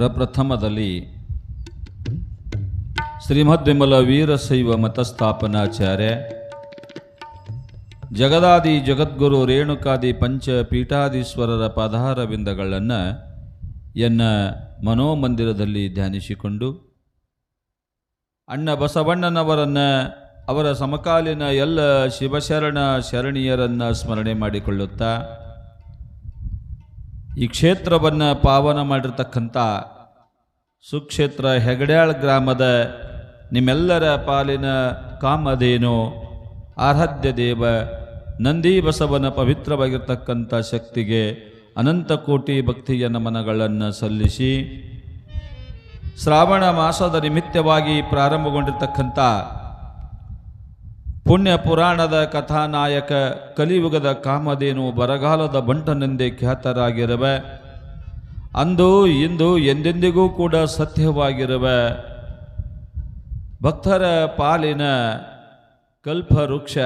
ಪ್ರಪ್ರಥಮದಲ್ಲಿ ಶ್ರೀಮದ್ವಿಮಲ ವೀರಶೈವ ಮತಸ್ಥಾಪನಾಚಾರ್ಯ ಜಗದಾದಿ ಜಗದ್ಗುರು ರೇಣುಕಾದಿ ಪಂಚ ಪೀಠಾಧೀಶ್ವರರ ಪದಾರವಿಂದಗಳನ್ನು ಎನ್ನ ಮನೋಮಂದಿರದಲ್ಲಿ ಧ್ಯಾನಿಸಿಕೊಂಡು ಅಣ್ಣ ಬಸವಣ್ಣನವರನ್ನು ಅವರ ಸಮಕಾಲೀನ ಎಲ್ಲ ಶಿವಶರಣ ಶರಣೀಯರನ್ನು ಸ್ಮರಣೆ ಮಾಡಿಕೊಳ್ಳುತ್ತಾ ಈ ಕ್ಷೇತ್ರವನ್ನು ಪಾವನ ಮಾಡಿರ್ತಕ್ಕಂಥ ಸುಕ್ಷೇತ್ರ ಹೆಗಡ್ಯಾಳ್ ಗ್ರಾಮದ ನಿಮ್ಮೆಲ್ಲರ ಪಾಲಿನ ಕಾಮಧೇನು ಆರಾಧ್ಯ ದೇವ ನಂದಿ ಬಸವನ ಪವಿತ್ರವಾಗಿರ್ತಕ್ಕಂಥ ಶಕ್ತಿಗೆ ಅನಂತ ಕೋಟಿ ಭಕ್ತಿಯ ನಮನಗಳನ್ನು ಸಲ್ಲಿಸಿ ಶ್ರಾವಣ ಮಾಸದ ನಿಮಿತ್ತವಾಗಿ ಪ್ರಾರಂಭಗೊಂಡಿರ್ತಕ್ಕಂಥ ಪುಣ್ಯ ಪುರಾಣದ ಕಥಾನಾಯಕ ಕಲಿಯುಗದ ಕಾಮಧೇನು ಬರಗಾಲದ ಬಂಟನೆಂದೇ ಖ್ಯಾತರಾಗಿರುವ ಅಂದು ಇಂದು ಎಂದೆಂದಿಗೂ ಕೂಡ ಸತ್ಯವಾಗಿರುವ ಭಕ್ತರ ಪಾಲಿನ ಕಲ್ಪವೃಕ್ಷ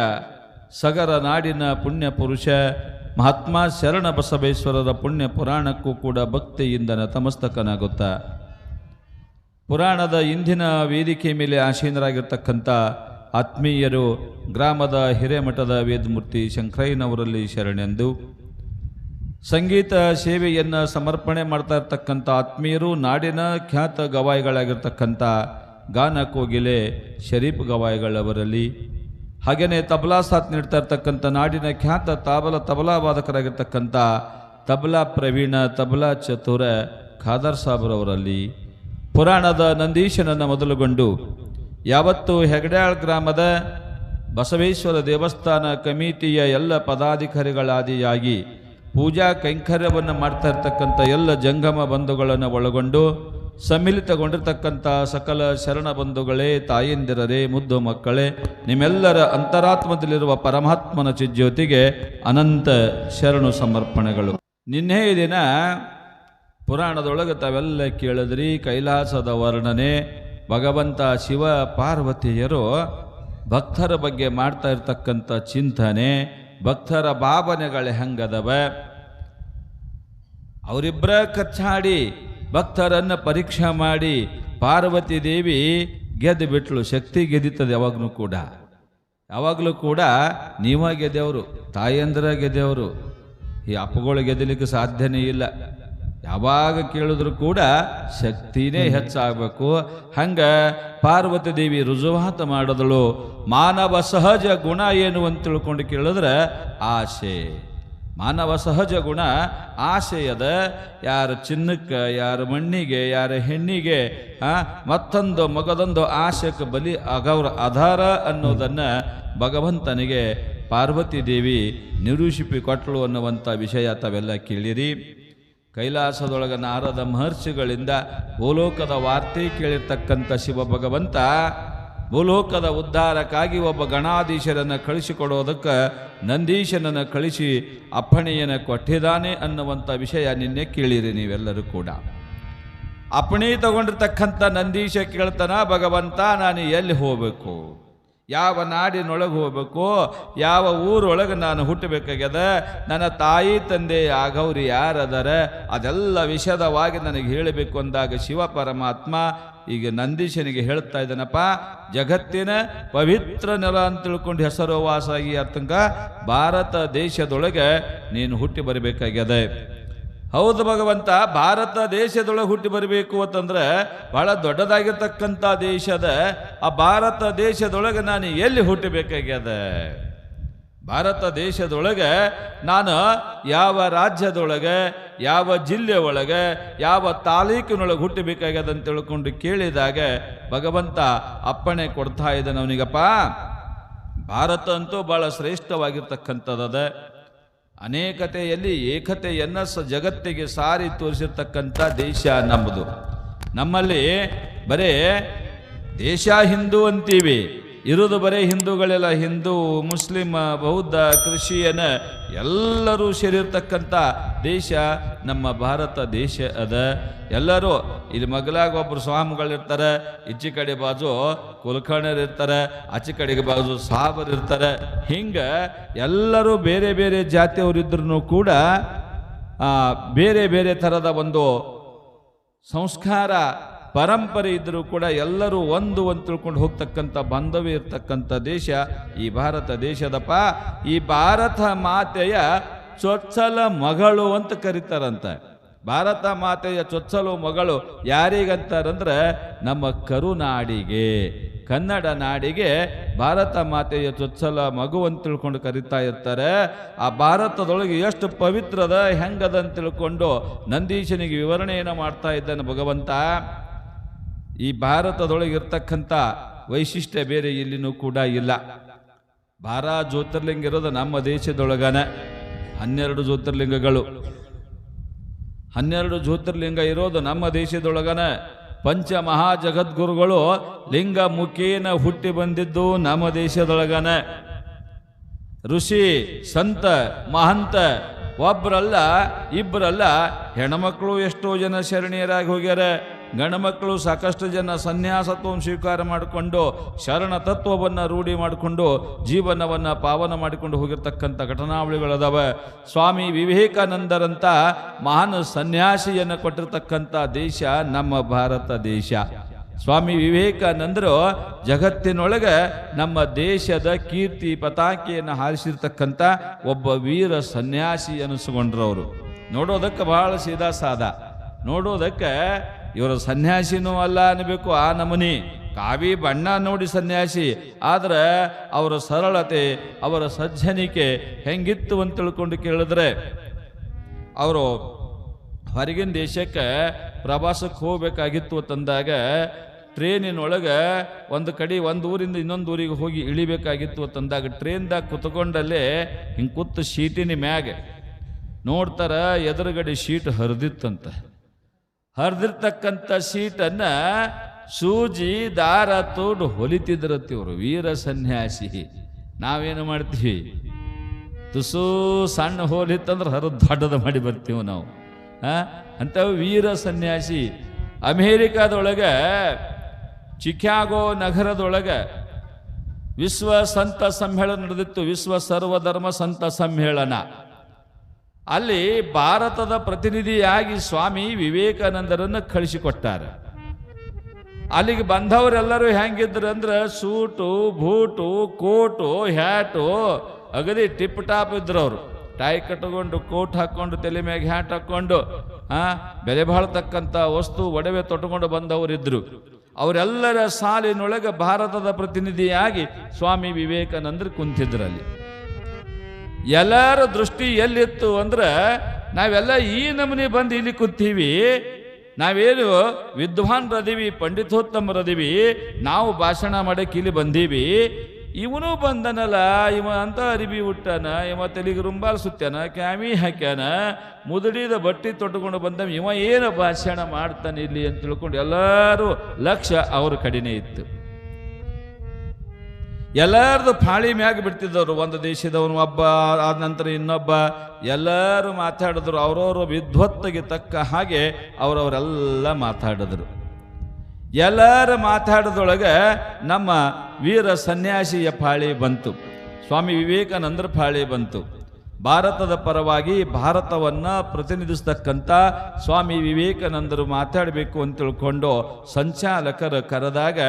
ಸಗರ ನಾಡಿನ ಪುಣ್ಯ ಪುರುಷ ಮಹಾತ್ಮ ಶರಣ ಬಸವೇಶ್ವರರ ಪುಣ್ಯ ಪುರಾಣಕ್ಕೂ ಕೂಡ ಭಕ್ತಿಯಿಂದ ನತಮಸ್ತಕನಾಗುತ್ತಾ ಪುರಾಣದ ಇಂದಿನ ವೇದಿಕೆ ಮೇಲೆ ಆಸೀನರಾಗಿರ್ತಕ್ಕಂಥ ಆತ್ಮೀಯರು ಗ್ರಾಮದ ಹಿರೇಮಠದ ವೇದಮೂರ್ತಿ ಶಂಕರಯ್ಯನವರಲ್ಲಿ ಶರಣೆಂದು ಸಂಗೀತ ಸೇವೆಯನ್ನು ಸಮರ್ಪಣೆ ಮಾಡ್ತಾ ಇರ್ತಕ್ಕಂಥ ಆತ್ಮೀಯರು ನಾಡಿನ ಖ್ಯಾತ ಗವಾಯಿಗಳಾಗಿರ್ತಕ್ಕಂಥ ಗಾನ ಕೋಗಿಲೆ ಶರೀಫ್ ಗವಾಯಿಗಳವರಲ್ಲಿ ಹಾಗೆಯೇ ತಬಲಾ ಸಾಥ್ ನೀಡ್ತಾ ಇರ್ತಕ್ಕಂಥ ನಾಡಿನ ಖ್ಯಾತ ತಬಲಾ ವಾದಕರಾಗಿರ್ತಕ್ಕಂಥ ತಬಲಾ ಪ್ರವೀಣ ತಬಲಾ ಚತುರ ಖಾದರ್ ಸಾಬ್ರವರಲ್ಲಿ ಪುರಾಣದ ನಂದೀಶನನ್ನು ಮೊದಲುಗೊಂಡು ಯಾವತ್ತು ಹೆಗಡ್ಯಾಳ್ ಗ್ರಾಮದ ಬಸವೇಶ್ವರ ದೇವಸ್ಥಾನ ಕಮಿಟಿಯ ಎಲ್ಲ ಪದಾಧಿಕಾರಿಗಳಾದಿಯಾಗಿ ಪೂಜಾ ಕೈಂಕರ್ಯವನ್ನು ಮಾಡ್ತಾ ಇರ್ತಕ್ಕಂಥ ಎಲ್ಲ ಜಂಗಮ ಬಂಧುಗಳನ್ನು ಒಳಗೊಂಡು ಸಮ್ಮಿಲಿತಗೊಂಡಿರ್ತಕ್ಕಂಥ ಸಕಲ ಶರಣ ಬಂಧುಗಳೇ, ತಾಯಂದಿರರೇ, ಮುದ್ದು ಮಕ್ಕಳೇ, ನಿಮ್ಮೆಲ್ಲರ ಅಂತರಾತ್ಮದಲ್ಲಿರುವ ಪರಮಾತ್ಮನ ಚಿಜ್ಯೋತಿಗೆ ಅನಂತ ಶರಣು ಸಮರ್ಪಣೆಗಳು. ನಿನ್ನೆ ದಿನ ಪುರಾಣದೊಳಗೆ ತಾವೆಲ್ಲ ಕೇಳಿದ್ರಿ, ಕೈಲಾಸದ ವರ್ಣನೆ, ಭಗವಂತ ಶಿವ ಪಾರ್ವತಿಯರು ಭಕ್ತರ ಬಗ್ಗೆ ಮಾಡ್ತಾ ಇರ್ತಕ್ಕಂಥ ಚಿಂತನೆ, ಭಕ್ತರ ಭಾವನೆಗಳು ಹೆಂಗದವ, ಅವರಿಬ್ಬರ ಕಚ್ಚಾಡಿ ಭಕ್ತರನ್ನು ಪರೀಕ್ಷೆ ಮಾಡಿ ಪಾರ್ವತಿ ದೇವಿ ಗೆದ್ದು ಬಿಟ್ಲು. ಶಕ್ತಿ ಗೆದ್ದಿತ್ತದ ಯಾವಾಗಲೂ ಕೂಡ ನೀವ ಗೆದ್ದೆವರು, ತಾಯಂದ್ರ ಗೆದ್ದೆವರು. ಈ ಅಪ್ಪಗಳು ಗೆದ್ದಲಿಕ್ಕೆ ಸಾಧ್ಯನೇ ಇಲ್ಲ. ಯಾವಾಗ ಕೇಳಿದ್ರು ಕೂಡ ಶಕ್ತಿನೇ ಹೆಚ್ಚಾಗಬೇಕು. ಹಂಗೆ ಪಾರ್ವತಿ ದೇವಿ ರುಜುವಾತ ಮಾಡಿದಳು. ಮಾನವ ಸಹಜ ಗುಣ ಏನು ಅಂತ ತಿಳ್ಕೊಂಡು ಕೇಳಿದ್ರೆ ಆಸೆ. ಮಾನವ ಸಹಜ ಗುಣ ಆಸೆ ಅದ. ಯಾರು ಚಿನ್ನಕ್ಕೆ, ಯಾರು ಮಣ್ಣಿಗೆ, ಯಾರು ಹೆಣ್ಣಿಗೆ, ಮತ್ತೊಂದು ಮಗದೊಂದು ಆಸೆಗೆ ಬಲಿ ಆಧಾರ ಅನ್ನೋದನ್ನು ಭಗವಂತನಿಗೆ ಪಾರ್ವತಿ ದೇವಿ ನಿರೂಪಿಸಿ ಕೊಟ್ಟಳು ಅನ್ನುವಂಥ ವಿಷಯ ತಾವೆಲ್ಲ ಕೇಳಿರಿ. ಕೈಲಾಸದೊಳಗ ನಾರದ ಮಹರ್ಷಿಗಳಿಂದ ಭೂಲೋಕದ ವಾರ್ತೆ ಕೇಳಿರ್ತಕ್ಕಂಥ ಶಿವ ಭಗವಂತ ಭೂಲೋಕದ ಉದ್ಧಾರಕ್ಕಾಗಿ ಒಬ್ಬ ಗಣಾಧೀಶರನ್ನು ಕಳಿಸಿಕೊಡೋದಕ್ಕೆ ನಂದೀಶನನ್ನು ಕಳಿಸಿ ಅಪ್ಪಣೆಯನ್ನು ಕೊಟ್ಟಿದ್ದಾನೆ ಅನ್ನುವಂಥ ವಿಷಯ ನಿನ್ನೆ ಕೇಳಿರಿ ನೀವೆಲ್ಲರೂ ಕೂಡ. ಅಪ್ಪಣೆ ತಗೊಂಡಿರ್ತಕ್ಕಂಥ ನಂದೀಶ ಕೇಳ್ತಾನ, ಭಗವಂತ ನಾನು ಎಲ್ಲಿ ಹೋಗಬೇಕು, ಯಾವ ನಾಡಿನೊಳಗೆ ಹೋಗಬೇಕು, ಯಾವ ಊರೊಳಗೆ ನಾನು ಹುಟ್ಟಬೇಕಾಗ್ಯದ, ನನ್ನ ತಾಯಿ ತಂದೆ ಆಗವ್ರು ಯಾರದಾರ, ಅದೆಲ್ಲ ವಿಷದವಾಗಿ ನನಗೆ ಹೇಳಬೇಕು ಅಂದಾಗ ಶಿವ ಪರಮಾತ್ಮ ಈಗ ನಂದೀಶನಿಗೆ ಹೇಳ್ತಾ ಇದ್ದಾನಪ್ಪ, ಜಗತ್ತಿನ ಪವಿತ್ರ ನೆಲ ಅಂತ ತಿಳ್ಕೊಂಡು ಹೆಸರುವಾಸಾಗಿ ಅರ್ಥಂಗ ಭಾರತ ದೇಶದೊಳಗೆ ನೀನು ಹುಟ್ಟಿ ಬರಬೇಕಾಗ್ಯದ. ಹೌದು ಭಗವಂತ, ಭಾರತ ದೇಶದೊಳಗೆ ಹುಟ್ಟಿ ಬರಬೇಕು ಅಂತಂದ್ರೆ ಬಹಳ ದೊಡ್ಡದಾಗಿರ್ತಕ್ಕಂಥ ದೇಶದ ಆ ಭಾರತ ದೇಶದೊಳಗೆ ನಾನು ಎಲ್ಲಿ ಹುಟ್ಟಬೇಕಾಗ್ಯದ, ಭಾರತ ದೇಶದೊಳಗೆ ನಾನು ಯಾವ ರಾಜ್ಯದೊಳಗೆ, ಯಾವ ಜಿಲ್ಲೆ ಒಳಗೆ, ಯಾವ ತಾಲೂಕಿನೊಳಗೆ ಹುಟ್ಟಬೇಕಾಗ್ಯದ ಅಂತ ತಿಳ್ಕೊಂಡು ಕೇಳಿದಾಗ ಭಗವಂತ ಅಪ್ಪಣೆ ಕೊಡ್ತಾ ಇದ್ದಾನೆ ಅವನಿಗಪ್ಪ. ಭಾರತ ಅಂತೂ ಬಹಳ ಶ್ರೇಷ್ಠವಾಗಿರ್ತಕ್ಕಂಥದ್ದದ. ಅನೇಕತೆಯಲ್ಲಿ ಏಕತೆಯನ್ನು ಜಗತ್ತಿಗೆ ಸಾರಿ ತೋರಿಸಿರ್ತಕ್ಕಂಥ ದೇಶ ನಮ್ಮದು. ನಮ್ಮಲ್ಲಿ ಬರೇ ದೇಶ ಹಿಂದೂ ಅಂತೀವಿ, ಇರೋದು ಬರೇ ಹಿಂದೂಗಳೆಲ್ಲ, ಹಿಂದೂ, ಮುಸ್ಲಿಂ, ಬೌದ್ಧ, ಕ್ರಿಶ್ಚಿಯನ್ ಎಲ್ಲರೂ ಸೇರಿರ್ತಕ್ಕಂಥ ದೇಶ ನಮ್ಮ ಭಾರತ ದೇಶ ಅದ. ಎಲ್ಲರೂ ಇಲ್ಲಿ ಮಗಲಾಗ ಒಬ್ಬರು ಸ್ವಾಮಿಗಳಿರ್ತಾರೆ, ಈಚೆ ಕಡೆ ಬಾಜು ಕುಲಕರ್ಣರು ಇರ್ತಾರೆ, ಆಚೆ ಕಡೆಗೆ ಬಾಜು ಸಾಬರು ಇರ್ತಾರೆ. ಹಿಂಗೆ ಎಲ್ಲರೂ ಬೇರೆ ಬೇರೆ ಜಾತಿಯವರಿದ್ರೂ ಕೂಡ ಬೇರೆ ಬೇರೆ ಥರದ ಒಂದು ಸಂಸ್ಕಾರ ಪರಂಪರೆ ಇದ್ದರೂ ಕೂಡ ಎಲ್ಲರೂ ಒಂದು ತಿಳ್ಕೊಂಡು ಹೋಗ್ತಕ್ಕಂಥ ಬಾಂಧವ್ಯ ಇರ್ತಕ್ಕಂಥ ದೇಶ ಈ ಭಾರತ ದೇಶದಪ್ಪ. ಈ ಭಾರತ ಮಾತೆಯ ಚೊಚ್ಚಲ ಮಗಳು ಅಂತ ಕರೀತಾರಂತ. ಭಾರತ ಮಾತೆಯ ಚೊಚ್ಚಲು ಮಗಳು ಯಾರಿಗಂತಾರಂದ್ರೆ ನಮ್ಮ ಕರುನಾಡಿಗೆ, ಕನ್ನಡ ನಾಡಿಗೆ ಭಾರತ ಮಾತೆಯ ಚೊಚ್ಚಲ ಮಗು ಅಂತ ತಿಳ್ಕೊಂಡು ಕರಿತಾ ಇರ್ತಾರೆ. ಆ ಭಾರತದೊಳಗೆ ಎಷ್ಟು ಪವಿತ್ರದ ಹೆಂಗದ ಅಂತ ತಿಳ್ಕೊಂಡು ನಂದೀಶನಿಗೆ ವಿವರಣೆಯನ್ನು ಮಾಡ್ತಾ ಇದ್ದಾನೆ ಭಗವಂತ. ಈ ಭಾರತದೊಳಗಿರ್ತಕ್ಕಂಥ ವೈಶಿಷ್ಟ್ಯ ಬೇರೆ ಎಲ್ಲಿನೂ ಕೂಡ ಇಲ್ಲ. 12 ಜ್ಯೋತಿರ್ಲಿಂಗ ಇರೋದು ನಮ್ಮ ದೇಶದೊಳಗನ. 12 ಜ್ಯೋತಿರ್ಲಿಂಗಗಳು, 12 ಜ್ಯೋತಿರ್ಲಿಂಗ ಇರೋದು ನಮ್ಮ ದೇಶದೊಳಗನ. ಪಂಚ ಮಹಾ ಜಗದ್ಗುರುಗಳು ಲಿಂಗ ಮುಖೇನ ಹುಟ್ಟಿ ಬಂದಿದ್ದು ನಮ್ಮ ದೇಶದೊಳಗನ. ಋಷಿ ಸಂತ ಮಹಂತ ಒಬ್ಬರಲ್ಲ ಇಬ್ಬರಲ್ಲ, ಹೆಣ್ಮಕ್ಳು ಎಷ್ಟೋ ಜನ ಶರಣೀಯರಾಗಿ ಹೋಗ್ಯಾರ. ಗಂಡುಮಕ್ಕಳು ಸಾಕಷ್ಟು ಜನ ಸನ್ಯಾಸತ್ವವನ್ನು ಸ್ವೀಕಾರ ಮಾಡಿಕೊಂಡು ಶರಣ ತತ್ವವನ್ನು ರೂಢಿ ಮಾಡಿಕೊಂಡು ಜೀವನವನ್ನು ಪಾವನ ಮಾಡಿಕೊಂಡು ಹೋಗಿರ್ತಕ್ಕಂಥ ಘಟನಾವಳಿಗಳದಾವ. ಸ್ವಾಮಿ ವಿವೇಕಾನಂದರಂಥ ಮಹಾನ್ ಸನ್ಯಾಸಿಯನ್ನು ಕೊಟ್ಟಿರ್ತಕ್ಕಂಥ ದೇಶ ನಮ್ಮ ಭಾರತ ದೇಶ. ಸ್ವಾಮಿ ವಿವೇಕಾನಂದರು ಜಗತ್ತಿನೊಳಗೆ ನಮ್ಮ ದೇಶದ ಕೀರ್ತಿ ಪತಾಕೆಯನ್ನು ಹಾರಿಸಿರ್ತಕ್ಕಂಥ ಒಬ್ಬ ವೀರ ಸನ್ಯಾಸಿ ಅನಿಸ್ಕೊಂಡ್ರವರು. ನೋಡೋದಕ್ಕೆ ಬಹಳ ಸೀದಾ ಸಾದಾ, ನೋಡೋದಕ್ಕೆ ಇವರು ಸನ್ಯಾಸಿನೂ ಅಲ್ಲ ಅನ್ಬೇಕು, ಆ ನಮೂನಿ ಕಾವಿ ಬಣ್ಣ ನೋಡಿ ಸನ್ಯಾಸಿ. ಆದ್ರೆ ಅವರ ಸರಳತೆ, ಅವರ ಸಜ್ಜನಿಕೆ ಹೆಂಗಿತ್ತು ಅಂತ ತಿಳ್ಕೊಂಡು ಕೇಳಿದ್ರೆ, ಅವರು ಹೊರಗಿನ ದೇಶಕ್ಕೆ ಪ್ರವಾಸಕ್ಕೆ ಹೋಗ್ಬೇಕಾಗಿತ್ತು ಅಂತಂದಾಗ ಟ್ರೇನಿನೊಳಗೆ ಒಂದು ಊರಿಂದ ಇನ್ನೊಂದು ಊರಿಗೆ ಹೋಗಿ ಇಳಿಬೇಕಾಗಿತ್ತು ಅಂತಂದಾಗ ಟ್ರೇನ್ದಾಗ ಕುತ್ಕೊಂಡಲ್ಲೇ ಹಿಂಗೆ ಕೂತು ಶೀಟಿನ ಮ್ಯಾಗ ನೋಡ್ತಾರ, ಎದುರುಗಡೆ ಶೀಟ್ ಹರಿದಿತ್ತಂತ. ಹರಿದಿರ್ತಕ್ಕಂಥ ಶೀಟನ್ನು ಸೂಜಿ ದಾರ ತೋಡು ಹೊಲಿತಿದ್ರತ್ತಿವರು ವೀರ ಸನ್ಯಾಸಿ. ನಾವೇನು ಮಾಡ್ತೀವಿ, ತುಸು ಸಣ್ಣ ಹೋಲಿತ್ತಂದ್ರೆ ಹರಿದು ದೊಡ್ಡದ ಮಾಡಿ ಬರ್ತೀವಿ ನಾವು. ಅಂತ ವೀರ ಸನ್ಯಾಸಿ. ಅಮೇರಿಕಾದೊಳಗೆ ಚಿಕಾಗೋ ನಗರದೊಳಗೆ ವಿಶ್ವ ಸಂತ ಸಮ್ಮೇಳನ ನಡೆದಿತ್ತು, ವಿಶ್ವ ಸರ್ವಧರ್ಮ ಸಂತ ಸಮ್ಮೇಳನ. ಅಲ್ಲಿ ಭಾರತದ ಪ್ರತಿನಿಧಿಯಾಗಿ ಸ್ವಾಮಿ ವಿವೇಕಾನಂದರನ್ನು ಕಳಿಸಿಕೊಟ್ಟಾರೆ. ಅಲ್ಲಿಗೆ ಬಂದವರೆಲ್ಲರೂ ಹೆಂಗಿದ್ರು ಅಂದ್ರೆ ಸೂಟು ಬೂಟು ಕೋಟು ಹ್ಯಾಟು ಅಗದಿ ಟಿಪ್ ಟಾಪ್ ಇದ್ರು. ಅವರು ಟೈ ಕಟ್ಕೊಂಡು ಕೋಟ್ ಹಾಕೊಂಡು ತಲೆ ಮ್ಯಾಗ ಹ್ಯಾಟ್ ಹಾಕೊಂಡು ಬೆಲೆ ಬಾಳ್ತಕ್ಕಂಥ ವಸ್ತು ಒಡವೆ ತೊಟ್ಟುಕೊಂಡು ಬಂದವರಿದ್ರು. ಅವರೆಲ್ಲರ ಸಾಲಿನೊಳಗೆ ಭಾರತದ ಪ್ರತಿನಿಧಿಯಾಗಿ ಸ್ವಾಮಿ ವಿವೇಕಾನಂದರು ಕುಂತಿದ್ರಲ್ಲಿ. ಎಲ್ಲರ ದೃಷ್ಟಿ ಎಲ್ಲಿತ್ತು ಅಂದ್ರೆ, ನಾವೆಲ್ಲ ಈ ನಮೂನಿ ಬಂದು ಇಲ್ಲಿ ಕೂತೀವಿ, ನಾವೇನು ವಿದ್ವಾನ್ರದೀವಿ, ಪಂಡಿತೋತ್ತಮರದೀವಿ, ನಾವು ಭಾಷಣ ಮಾಡಕ್ಕೆ ಇಲ್ಲಿ ಬಂದೀವಿ. ಇವನು ಬಂದನಲ್ಲ, ಇವ ಅಂತ ಅರಿಬಿ ಉಟ್ಟಾನ, ಇವ ತೆಲಿಗೆ ರುಂಬಾಲ್ ಸುತ್ತಾನ, ಕ್ಯಾಮಿ ಹಾಕ್ಯಾನ, ಮುದುಡಿದ ಬಟ್ಟೆ ತೊಟ್ಟುಕೊಂಡು ಬಂದ, ಇವ ಏನು ಭಾಷಣ ಮಾಡ್ತಾನೆ ಇಲ್ಲಿ ಅಂತ ತಿಳ್ಕೊಂಡು ಎಲ್ಲರೂ ಲಕ್ಷ್ಯ ಅವ್ರ ಕಡೆನೇ ಇತ್ತು. ಎಲ್ಲರದು ಪಾಳಿ ಮ್ಯಾಗ ಬಿಡ್ತಿದ್ದವರು. ಒಂದು ದೇಶದವನು ಒಬ್ಬ, ಆದ ನಂತರ ಇನ್ನೊಬ್ಬ, ಎಲ್ಲರೂ ಮಾತಾಡಿದ್ರು. ಅವರವರು ವಿದ್ವತ್ತಿಗೆ ತಕ್ಕ ಹಾಗೆ ಅವರವರೆಲ್ಲ ಮಾತಾಡಿದ್ರು. ಎಲ್ಲರೂ ಮಾತಾಡೋದ್ರೊಳಗೆ ನಮ್ಮ ವೀರ ಸನ್ಯಾಸಿಯ ಪಾಳಿ ಬಂತು, ಸ್ವಾಮಿ ವಿವೇಕಾನಂದರ ಪಾಳಿ ಬಂತು. ಭಾರತದ ಪರವಾಗಿ ಭಾರತವನ್ನು ಪ್ರತಿನಿಧಿಸ್ತಕ್ಕಂಥ ಸ್ವಾಮಿ ವಿವೇಕಾನಂದರು ಮಾತಾಡಬೇಕು ಅಂತ ತಿಳ್ಕೊಂಡು ಸಂಚಾಲಕರು ಕರೆದಾಗ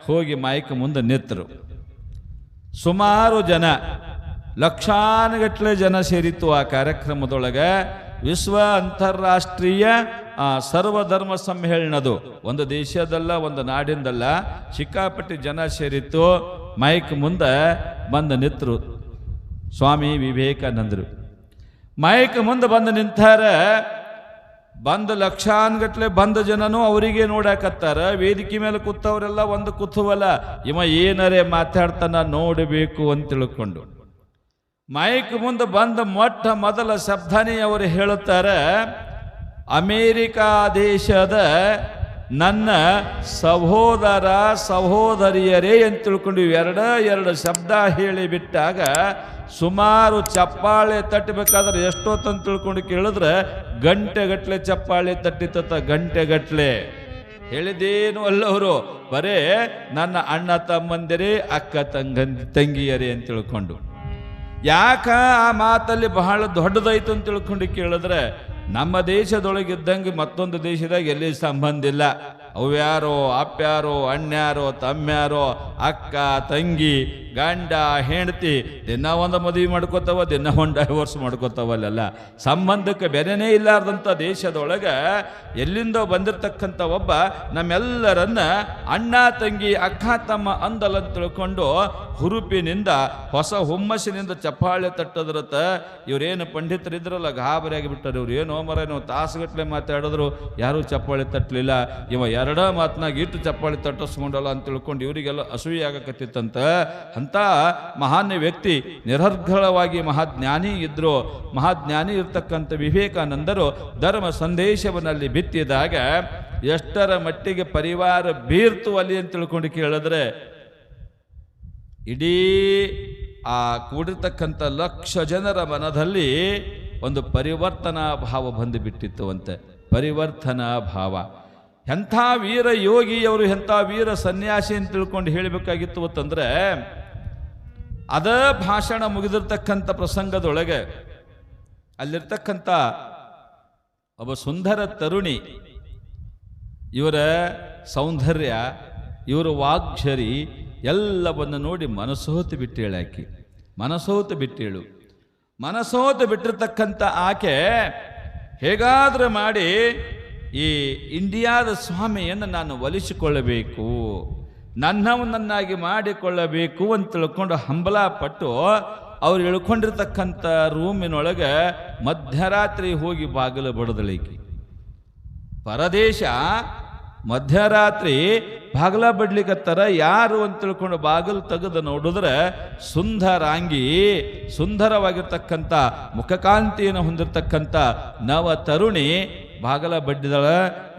ಹೋಗಿ ಮೈಕ್ ಮುಂದೆ ನಿಂತರು. ಸುಮಾರು ಜನ, ಲಕ್ಷಾನುಗಟ್ಟಲೆ ಜನ ಸೇರಿತ್ತು ಆ ಕಾರ್ಯಕ್ರಮದೊಳಗೆ. ವಿಶ್ವ ಅಂತಾರಾಷ್ಟ್ರೀಯ ಸರ್ವಧರ್ಮ ಸಮ್ಮೇಳನದು ಒಂದು ದೇಶದಲ್ಲ, ಒಂದು ನಾಡಿಂದಲ್ಲ, ಸಿಕ್ಕಾಪಟ್ಟಿ ಜನ ಸೇರಿತ್ತು. ಮೈಕ್ ಮುಂದೆ ಬಂದು ನಿಂತರು ಸ್ವಾಮಿ ವಿವೇಕಾನಂದರು. ಮೈಕ್ ಮುಂದೆ ಬಂದು ನಿಂತಾರೆ. ಬಂದ ಲಕ್ಷಾನ್ಗಟ್ಲೆ ಬಂದ ಜನನು ಅವರಿಗೆ ನೋಡಕತ್ತಾರ. ವೇದಿಕೆ ಮೇಲೆ ಕೂತವರೆಲ್ಲ ಒಂದು ಕುತೂಹಲ, ಇವ ಏನರೇ ಮಾತಾಡ್ತಾನ ನೋಡಬೇಕು ಅಂತ ತಿಳ್ಕೊಂಡು. ಮೈಕ್ ಮುಂದೆ ಬಂದ ಮೊಟ್ಟ ಮೊದಲ ಶಬ್ದನೇ ಅವರು ಹೇಳುತ್ತಾರೆ, ಅಮೇರಿಕಾ ದೇಶದ ನನ್ನ ಸಹೋದರ ಸಹೋದರಿಯರೇ ಅಂತ ತಿಳ್ಕೊಂಡು ಎರಡು ಶಬ್ದ ಹೇಳಿ ಬಿಟ್ಟಾಗ ಸುಮಾರು ಚಪ್ಪಾಳೆ ತಟ್ಟಬೇಕಾದ್ರೆ ಎಷ್ಟೊತ್ತಂತ ತಿಳ್ಕೊಂಡು ಕೇಳಿದ್ರೆ ಗಂಟೆಗಟ್ಲೆ ಚಪ್ಪಾಳೆ ತಟ್ಟಿತ್ತ. ಗಂಟೆಗಟ್ಲೆ ಹೇಳಿದೇನು ಅಲ್ಲವರು, ಬರೇ ನನ್ನ ಅಣ್ಣ ತಮ್ಮಂದಿರೇ, ಅಕ್ಕ ತಂಗಿಯರೇ ಅಂತ ತಿಳ್ಕೊಂಡು. ಯಾಕ ಆ ಮಾತಲ್ಲಿ ಬಹಳ ದೊಡ್ಡದಾಯ್ತು ಅಂತ ತಿಳ್ಕೊಂಡು ಕೇಳಿದ್ರೆ, ನಮ್ಮ ದೇಶದೊಳಗಿದ್ದಂಗೆ ಮತ್ತೊಂದು ದೇಶದಾಗ ಎಲ್ಲಿ ಸಂಬಂಧ ಇಲ್ಲ. ಅವ್ಯಾರೋ ಅಪ್ಯಾರೋ ಅಣ್ಣ್ಯಾರೋ ತಮ್ಮ್ಯಾರೋ ಅಕ್ಕ ತಂಗಿ ಗಂಡ ಹೆಂಡತಿ ದಿನ ಒಂದು ಮದುವೆ ಮಾಡ್ಕೋತಾವ, ದಿನ ಒಂದು ಡೈವರ್ಸ್ ಮಾಡ್ಕೋತಾವಲ್ಲ. ಸಂಬಂಧಕ್ಕೆ ಬೆಲೆನೇ ಇಲ್ಲಾರ್ದಂಥ ದೇಶದೊಳಗೆ ಎಲ್ಲಿಂದ ಬಂದಿರತಕ್ಕಂಥ ಒಬ್ಬ ನಮ್ಮೆಲ್ಲರನ್ನ ಅಣ್ಣ ತಂಗಿ ಅಕ್ಕ ತಮ್ಮ ಅಂದಲ್ಲ ತಿಳ್ಕೊಂಡು ಹುರುಪಿನಿಂದ ಹೊಸ ಹುಮ್ಮಸ್ಸಿನಿಂದ ಚಪ್ಪಾಳೆ ತಟ್ಟದ್ರತ. ಇವರೇನು ಪಂಡಿತರಿದ್ರಲ್ಲ ಗಾಬರಿ ಆಗಿಬಿಟ್ಟರು. ಇವ್ರು ಏನೋ ಮರ ನಾವು ತಾಸುಗಟ್ಟಲೆ ಮಾತಾಡಿದ್ರು ಯಾರೂ ಚಪ್ಪಾಳೆ ತಟ್ಟಲಿಲ್ಲ. ಇವ ಎರಡ ಮಾತನಾಗ ಇಟ್ಟು ಚಪ್ಪಾಳೆ ತಟ್ಟಿಸ್ಕೊಂಡಲ್ಲ ಅಂತ ತಿಳ್ಕೊಂಡು ಇವರಿಗೆಲ್ಲ ಅಸೂಯೆ ಆಗಕತ್ತಿತ್ತಂತ. ಅಂಥ ಮಹಾನ್ಯ ವ್ಯಕ್ತಿ ನಿರರ್ಗಳವಾಗಿ ಮಹಾಜ್ಞಾನಿ ಇದ್ರು. ಮಹಾಜ್ಞಾನಿ ಇರ್ತಕ್ಕಂಥ ವಿವೇಕಾನಂದರು ಧರ್ಮ ಸಂದೇಶವನ್ನಲ್ಲಿ ಬಿತ್ತಿದಾಗ ಎಷ್ಟರ ಮಟ್ಟಿಗೆ ಪರಿವಾರ ಬೀರ್ತು ಅಲ್ಲಿ ಅಂತ ತಿಳ್ಕೊಂಡು ಕೇಳಿದ್ರೆ ಇಡೀ ಆ ಕೂಡಿರ್ತಕ್ಕಂಥ ಲಕ್ಷ ಜನರ ಮನದಲ್ಲಿ ಒಂದು ಪರಿವರ್ತನಾ ಭಾವ ಬಂದು ಬಿಟ್ಟಿತ್ತು ಅಂತೆ. ಪರಿವರ್ತನಾ ಭಾವ. ಎಂಥ ವೀರ ಯೋಗಿಯವರು ಎಂಥ ವೀರ ಸನ್ಯಾಸಿ ಅಂತ ತಿಳ್ಕೊಂಡು ಹೇಳಬೇಕಾಗಿತ್ತು ಅಂತಂದ್ರೆ ಅದ ಭಾಷಣ ಮುಗಿದಿರ್ತಕ್ಕಂಥ ಪ್ರಸಂಗದೊಳಗೆ ಅಲ್ಲಿರ್ತಕ್ಕಂಥ ಒಬ್ಬ ಸುಂದರ ತರುಣಿ, ಇವರ ಸೌಂದರ್ಯ, ಇವರ ವಾಗ್ಝರಿ ಎಲ್ಲವನ್ನು ನೋಡಿ ಮನಸೋತು ಬಿಟ್ಟೇಳು. ಆಕೆ ಮನಸೋತು ಬಿಟ್ಟೇಳು. ಮನಸೋತು ಬಿಟ್ಟಿರ್ತಕ್ಕಂಥ ಆಕೆ ಹೇಗಾದರೂ ಮಾಡಿ ಈ ಇಂಡಿಯಾದ ಸ್ವಾಮಿಯನ್ನು ನಾನು ಒಲಿಸಿಕೊಳ್ಳಬೇಕು, ನನ್ನವನನ್ನಾಗಿ ಮಾಡಿಕೊಳ್ಳಬೇಕು ಅಂತ ತಿಳ್ಕೊಂಡು ಹಂಬಲ ಪಟ್ಟು ಅವ್ರು ಇಳ್ಕೊಂಡಿರ್ತಕ್ಕಂಥ ರೂಮಿನೊಳಗೆ ಮಧ್ಯರಾತ್ರಿ ಹೋಗಿ ಬಾಗಿಲು ಬಡದಳಿಕೆ. ಪರದೇಶ ಮಧ್ಯರಾತ್ರಿ ಬಾಗಿಲ ಬಡ್ಲಿಕತ್ತಾರ. ಯಾರು ಅಂತ ತಿಳ್ಕೊಂಡು ಬಾಗಿಲು ತೆಗೆದು ನೋಡಿದ್ರೆ ಸುಂದರಾಂಗಿ, ಸುಂದರವಾಗಿರ್ತಕ್ಕಂಥ ಮುಖಕಾಂತಿಯನ್ನು ಹೊಂದಿರತಕ್ಕಂಥ ನವ ತರುಣಿ ಬಾಗಲ ಬಡ್ಡಿದಳ.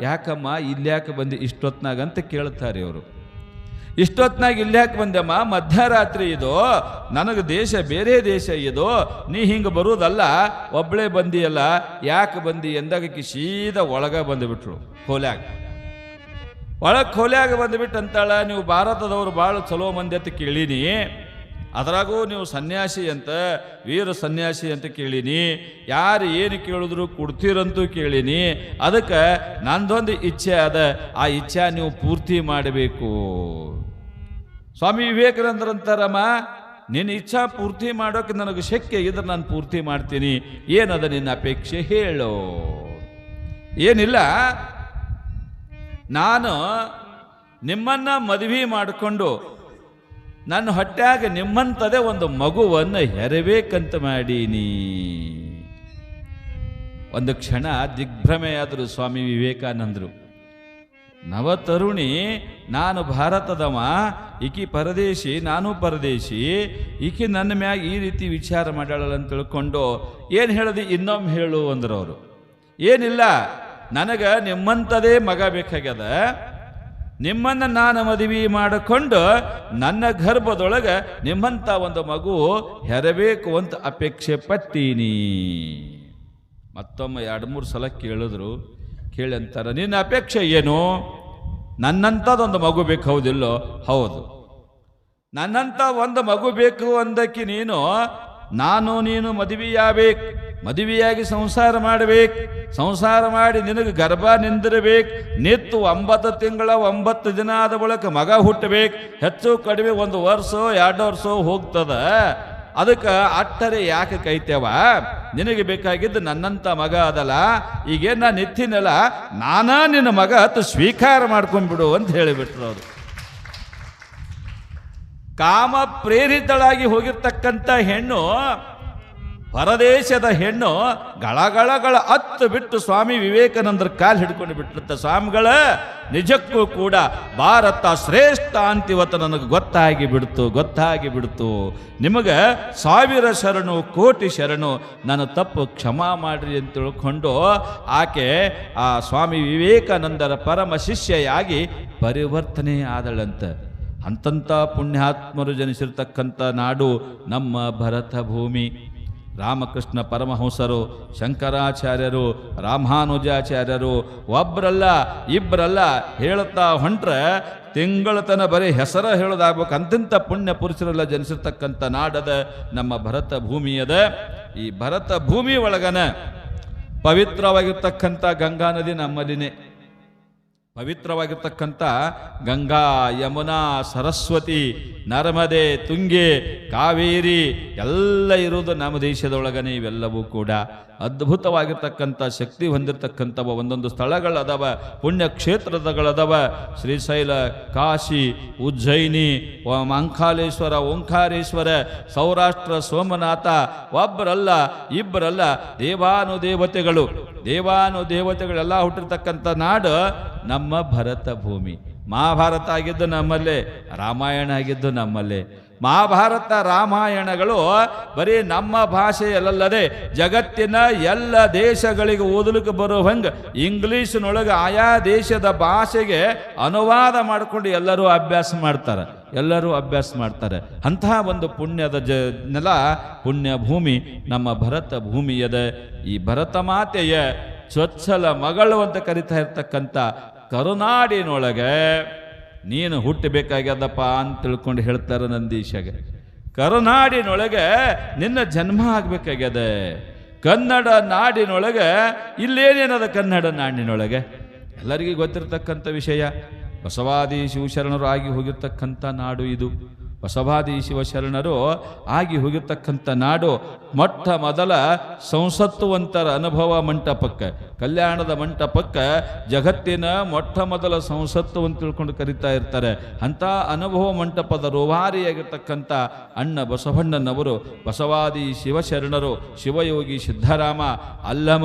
ಯಾಕಮ್ಮ ಇಲ್ಯಾಕೆ ಬಂದು ಇಷ್ಟೊತ್ನಾಗ ಅಂತ ಕೇಳ್ತಾರೆ ಇವರು. ಇಷ್ಟೊತ್ನಾಗ ಇಲ್ಯಾಕೆ ಬಂದಮ್ಮ? ಮಧ್ಯರಾತ್ರಿ ಇದು, ನನಗೆ ದೇಶ ಬೇರೆ ದೇಶ ಇದು, ನೀ ಹಿಂಗೆ ಬರುವುದಲ್ಲ, ಒಬ್ಬಳೇ ಬಂದಿಯಲ್ಲ, ಯಾಕೆ ಬಂದಿ ಎಂದಾಗ ಸೀದಾ ಒಳಗ ಬಂದುಬಿಟ್ರು. ಕೋಲ್ಯಾಗ ಒಳಗೆ ಕೋಲ್ಯಾಗ ಬಂದುಬಿಟ್ಟು ಅಂತಾಳ, ನೀವು ಭಾರತದವರು ಭಾಳ ಚಲೋ ಮಂದಿ ಅಂತ ಕೇಳೀನಿ, ಅದರಾಗೂ ನೀವು ಸನ್ಯಾಸಿ ಅಂತ, ವೀರ ಸನ್ಯಾಸಿ ಅಂತ ಕೇಳೀನಿ, ಯಾರು ಏನು ಕೇಳಿದ್ರು ಕೊಡ್ತೀರಂತೂ ಕೇಳೀನಿ, ಅದಕ್ಕೆ ನಂದೊಂದು ಇಚ್ಛೆ ಅದ, ಆ ಇಚ್ಛೆ ನೀವು ಪೂರ್ತಿ ಮಾಡಬೇಕು. ಸ್ವಾಮಿ ವಿವೇಕಾನಂದರಂತಾರಮ್ಮ, ನಿನ್ನ ಇಚ್ಛಾ ಪೂರ್ತಿ ಮಾಡೋಕೆ ನನಗೆ ಶಕ್ಯ ಇದ್ರೆ ನಾನು ಪೂರ್ತಿ ಮಾಡ್ತೀನಿ, ಏನದ ನಿನ್ನ ಅಪೇಕ್ಷೆ ಹೇಳು. ಏನಿಲ್ಲ, ನಾನು ನಿಮ್ಮನ್ನ ಮದುವೆ ಮಾಡಿಕೊಂಡು ನನ್ನ ಹೊಟ್ಯಾಗ ನಿಮ್ಮಂಥದೇ ಒಂದು ಮಗುವನ್ನು ಹೆರಬೇಕಂತ ಮಾಡೀನಿ. ಒಂದು ಕ್ಷಣ ದಿಗ್ಭ್ರಮೆಯಾದರು ಸ್ವಾಮಿ ವಿವೇಕಾನಂದರು. ನವತರುಣಿ, ನಾನು ಭಾರತದವ, ಈಕಿ ಪರದೇಶಿ, ನಾನು ಪರದೇಶಿ, ಈಕಿ ನನ್ನ ಮ್ಯಾಗ ಈ ರೀತಿ ವಿಚಾರ ಮಾಡ್ಯಾಳಲ್ಲ ಅಂತ ತಿಳ್ಕೊಂಡು ಏನು ಹೇಳದಿ, ಇನ್ನೊಮ್ಮೆ ಹೇಳು ಅಂದ್ರು ಅವರು. ಏನಿಲ್ಲ, ನನಗೆ ನಿಮ್ಮಂಥದೇ ಮಗ ಬೇಕಾಗ್ಯದ, ನಿಮ್ಮನ್ನು ನಾನು ಮದುವೆ ಮಾಡಿಕೊಂಡು ನನ್ನ ಗರ್ಭದೊಳಗೆ ನಿಮ್ಮಂಥ ಒಂದು ಮಗು ಹೆರಬೇಕು ಅಂತ ಅಪೇಕ್ಷೆ ಪಟ್ಟೀನಿ. ಮತ್ತೊಮ್ಮೆ 2-3 ಸಲ ಕೇಳಿದ್ರು. ಕೇಳಿ ಅಂತಾರೆ, ನಿನ್ನ ಅಪೇಕ್ಷೆ ಏನು? ನನ್ನಂಥದ್ದೊಂದು ಮಗು ಬೇಕು, ಹೌದಿಲ್ಲೋ? ಹೌದು, ನನ್ನಂಥ ಒಂದು ಮಗು ಬೇಕು ಅಂದಕ್ಕೆ ನೀನು ಮದುವೆಯಾಗಬೇಕು, ಮದುವೆಯಾಗಿ ಸಂಸಾರ ಮಾಡಬೇಕು, ಸಂಸಾರ ಮಾಡಿ ನಿನಗೆ ಗರ್ಭ ನಿಂದಿರಬೇಕು, ನಿತ್ತು 9 ತಿಂಗಳ 9 ದಿನ ಆದ ಬಳಿಕ ಮಗ ಹುಟ್ಟಬೇಕು, ಹೆಚ್ಚು ಕಡಿಮೆ 1 ವರ್ಷ 2 ವರ್ಷ ಹೋಗ್ತದ, ಅದಕ್ಕೆ ಅಟ್ಟರೆ ಯಾಕೆ ಕೈತೇವ? ನಿನಗೆ ಬೇಕಾಗಿದ್ದು ನನ್ನಂಥ ಮಗ ಅದಲ್ಲ, ಈಗೇನು ನಾನು ನಿತ್ತಿನಲ್ಲ, ನಾನಾ ನಿನ್ನ ಮಗ ಅಂತ ಸ್ವೀಕಾರ ಮಾಡ್ಕೊಂಡ್ಬಿಡು ಅಂತ ಹೇಳಿಬಿಟ್ರು ಅವರು. ಕಾಮ ಪ್ರೇರಿತಳಾಗಿ ಹೋಗಿರ್ತಕ್ಕಂಥ ಹೆಣ್ಣು, ಹೊರದೇಶದ ಹೆಣ್ಣು ಗಳಗಳಗಳ ಹತ್ತು ಬಿಟ್ಟು ಸ್ವಾಮಿ ವಿವೇಕಾನಂದರ ಕಾಲು ಹಿಡ್ಕೊಂಡು ಬಿಟ್ಟಿರುತ್ತೆ. ಸ್ವಾಮಿಗಳ ನಿಜಕ್ಕೂ ಕೂಡ ಭಾರತ ಶ್ರೇಷ್ಠ ಅಂತ ಇವತ್ತು ನನಗೆ ಗೊತ್ತಾಗಿ ಬಿಡ್ತು. ನಿಮಗೆ 1000 ಶರಣು, ಕೋಟಿ ಶರಣು, ನನ್ನ ತಪ್ಪು ಕ್ಷಮಾ ಮಾಡ್ರಿ ಅಂತ ತಿಳ್ಕೊಂಡು ಆಕೆ ಆ ಸ್ವಾಮಿ ವಿವೇಕಾನಂದರ ಪರಮ ಶಿಷ್ಯೆಯಾಗಿ ಪರಿವರ್ತನೆ ಆದಳಂತ. ಅಂತಂಥ ಪುಣ್ಯಾತ್ಮರು ಜನಿಸಿರ್ತಕ್ಕಂಥ ನಾಡು ನಮ್ಮ ಭರತ ಭೂಮಿ. ರಾಮಕೃಷ್ಣ ಪರಮಹಂಸರು, ಶಂಕರಾಚಾರ್ಯರು, ರಾಮಾನುಜಾಚಾರ್ಯರು ಒಬ್ಬರಲ್ಲ ಇಬ್ಬರಲ್ಲ ಹೇಳುತ್ತಾ ಹೊಂಟ್ರೆ ತಿಂಗಳತನ ಬರೀ ಹೆಸರ ಹೇಳೋದಾಗ್ಬೇಕು. ಅಂತಿಂಥ ಪುಣ್ಯ ಪುರುಷರೆಲ್ಲ ಜನಿಸಿರ್ತಕ್ಕಂಥ ನಾಡದ ನಮ್ಮ ಭರತ ಭೂಮಿಯದ. ಈ ಭರತ ಭೂಮಿ ಒಳಗನ ಪವಿತ್ರವಾಗಿರ್ತಕ್ಕಂಥ ಗಂಗಾ ನದಿ ನಮ್ಮಲ್ಲಿನೇ. ಪವಿತ್ರವಾಗಿರ್ತಕ್ಕಂಥ ಗಂಗಾ, ಯಮುನಾ, ಸರಸ್ವತಿ, ನರ್ಮದೆ, ತುಂಗೆ, ಕಾವೇರಿ ಎಲ್ಲ ಇರುವುದು ನಮ್ಮ ದೇಶದೊಳಗನೆ. ಇವೆಲ್ಲವೂ ಕೂಡ ಅದ್ಭುತವಾಗಿರ್ತಕ್ಕಂಥ ಶಕ್ತಿ ಹೊಂದಿರತಕ್ಕಂಥವ ಒಂದೊಂದು ಸ್ಥಳಗಳದವ, ಪುಣ್ಯಕ್ಷೇತ್ರಗಳದವ. ಶ್ರೀಶೈಲ, ಕಾಶಿ, ಉಜ್ಜಯಿನಿ, ಮಂಕಾಲೇಶ್ವರ, ಓಂಕಾರೇಶ್ವರ, ಸೌರಾಷ್ಟ್ರ, ಸೋಮನಾಥ. ಒಬ್ಬರಲ್ಲ ಇಬ್ಬರಲ್ಲ, ದೇವಾನುದೇವತೆಗಳೆಲ್ಲ ಹುಟ್ಟಿರ್ತಕ್ಕಂಥ ನಾಡು ನಮ್ಮ ಭರತ ಭೂಮಿ. ಮಹಾಭಾರತ ಆಗಿದ್ದು ನಮ್ಮಲ್ಲೇ, ರಾಮಾಯಣ ಆಗಿದ್ದು ನಮ್ಮಲ್ಲೇ. ಮಹಾಭಾರತ ರಾಮಾಯಣಗಳು ಬರೀ ನಮ್ಮ ಭಾಷೆಯಲ್ಲದೆ ಜಗತ್ತಿನ ಎಲ್ಲ ದೇಶಗಳಿಗೆ ಓದಲಿಕ್ಕೆ ಬರೋ ಹಂಗೆ ಇಂಗ್ಲೀಷ್ನೊಳಗೆ ಆಯಾ ದೇಶದ ಭಾಷೆಗೆ ಅನುವಾದ ಮಾಡಿಕೊಂಡು ಎಲ್ಲರೂ ಅಭ್ಯಾಸ ಮಾಡ್ತಾರೆ. ಅಂತಹ ಒಂದು ಪುಣ್ಯದ ನೆಲ, ಪುಣ್ಯ ಭೂಮಿ ನಮ್ಮ ಭರತ ಭೂಮಿಯದ. ಈ ಭರತ ಮಾತೆಯ ಚೊಚ್ಚಲ ಮಗಳು ಅಂತ ಕರಿತಾ ಇರ್ತಕ್ಕಂಥ ಕರುನಾಡಿನೊಳಗೆ ನೀನು ಹುಟ್ಟಬೇಕಾಗ್ಯದಪ್ಪ ಅಂತ ತಿಳ್ಕೊಂಡು ಹೇಳ್ತಾರೆ ನಂದೀಶಗೆ. ಕರುನಾಡಿನೊಳಗೆ ನಿನ್ನ ಜನ್ಮ ಆಗ್ಬೇಕಾಗ್ಯದ. ಕನ್ನಡ ನಾಡಿನೊಳಗೆ ಇಲ್ಲೇನೇನದ ಕನ್ನಡ ನಾಡಿನೊಳಗೆ ಎಲ್ಲರಿಗೂ ಗೊತ್ತಿರ್ತಕ್ಕಂಥ ವಿಷಯ. ಬಸವಾದಿ ಶಿವಶರಣರು ಆಗಿ ಹೋಗಿರ್ತಕ್ಕಂಥ ನಾಡು ಇದು. ಬಸವಾದಿ ಶಿವಶರಣರು ಆಗಿ ಹೋಗಿರ್ತಕ್ಕಂಥ ನಾಡು. ಮೊಟ್ಟ ಮೊದಲ ಸಂಸತ್ತುವಂತರ ಅನುಭವ ಮಂಟಪಕ್ಕೆ, ಕಲ್ಯಾಣದ ಮಂಟಪಕ್ಕೆ ಜಗತ್ತಿನ ಮೊಟ್ಟ ಮೊದಲ ಸಂಸತ್ತು ಅಂತ ತಿಳ್ಕೊಂಡು ಕರಿತಾ ಇರ್ತಾರೆ. ಅಂಥ ಅನುಭವ ಮಂಟಪದ ರೂವಾರಿಯಾಗಿರ್ತಕ್ಕಂಥ ಅಣ್ಣ ಬಸವಣ್ಣನವರು, ಬಸವಾದಿ ಶಿವಶರಣರು, ಶಿವಯೋಗಿ ಸಿದ್ಧರಾಮ, ಅಲ್ಲಮ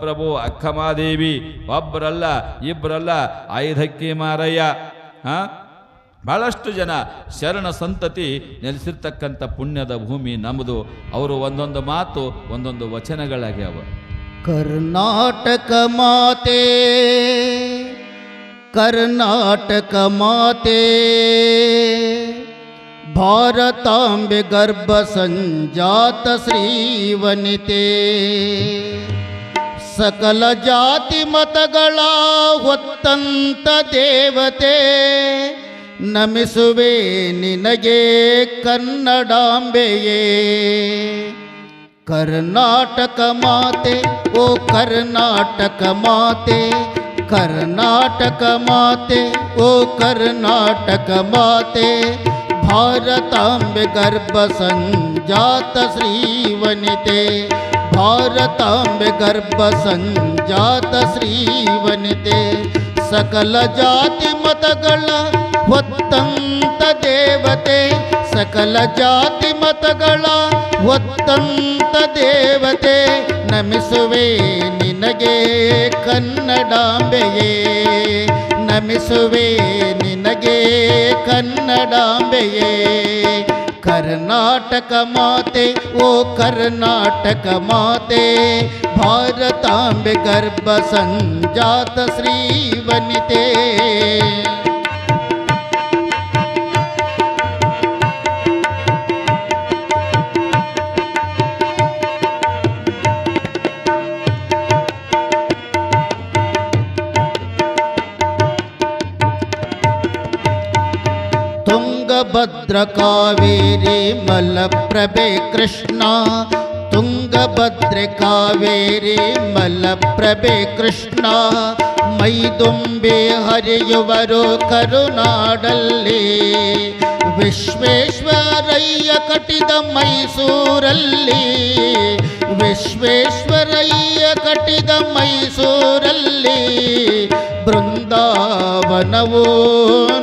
ಪ್ರಭು, ಅಕ್ಕಮಾದೇವಿ, ಒಬ್ಬರಲ್ಲ ಇಬ್ಬರಲ್ಲ, ಐದಕ್ಕಿ ಮಾರಯ್ಯ, ಬಹಳಷ್ಟು ಜನ ಶರಣ ಸಂತತಿ ನೆಲೆಸಿರ್ತಕ್ಕಂಥ ಪುಣ್ಯದ ಭೂಮಿ ನಮ್ಮದು. ಅವರು ಒಂದೊಂದು ಮಾತು, ಒಂದೊಂದು ವಚನಗಳಾಗ್ಯಾವ. ಕರ್ನಾಟಕ ಮಾತೆ, ಕರ್ನಾಟಕ ಮಾತೆ, ಭಾರತಾಂಬೆ ಗರ್ಭ ಸಂಜಾತ ಶ್ರೀವನಿತೆ. ಸಕಲ ಜಾತಿ ಮತಗಳ ಹೊತ್ತಂತ ದೇವತೆ, ನಮಿಸುವೆ ನಿನಗೆ ಕನ್ನಡಾಂಬೆಯೇ. ಕರ್ನಾಟಕ ಮಾತೆ, ಓ ಕರ್ನಾಟಕ ಮಾತೆ, ಕರ್ನಾಟಕ ಮಾತೆ, ಓ ಕರ್ನಾಟಕ ಮಾತೆ, ಭಾರತಾಂಬೆ ಗರ್ಭ ಸಂಜಾತ ಶ್ರೀವನಿತೆ. ಭಾರತಾಂಬೆ ಗರ್ಭ ಸಂಜಾತ ಶ್ರೀವನಿತೆ. ಸಕಲ ಜಾತಿ ಮತಗಳ ಹೊತ್ತಂತ ದೇವತೆ, ಸಕಲ ಜಾತಿ ಮತಗಳ ಹೊತ್ತಂತ ದೇವತೆ, ನಮಿಸುವೆ ನಿನಗೆ ಕನ್ನಡಾಂಬೆಯೇ. ನಮಿಸುವೆ ನಿನಗೆ ಕನ್ನಡಾಂಬೆಯೇ. ಕರ್ನಾಟಕ ಮಾತೆ, ಓ ಕರ್ನಾಟಕ ಮಾತೆ, ಭಾರತಾಂಬೆ ಗರ್ಭ ಸಂಜಾತ ಶ್ರೀವನಿತೆ. ತುಂಗಭದ್ರ ಕಾವೇರಿ ಮಲಪ್ರಭೆ ಕೃಷ್ಣ, ತುಂಗಭದ್ರೆ ಕಾವೇರಿ ಮಲಪ್ರಭೆ ಕೃಷ್ಣ, ಮೈದುಂಬಿ ಹರಿಯುವರು ಕರುನಾಡಲ್ಲಿ. ವಿಶ್ವೇಶ್ವರಯ್ಯ ಕಟ್ಟಿದ ಮೈಸೂರಲ್ಲಿ, ವಿಶ್ವೇಶ್ವರಯ್ಯ ಕಟ್ಟಿದ ಮೈಸೂರಲ್ಲಿ, ಬೃಂದಾವನವು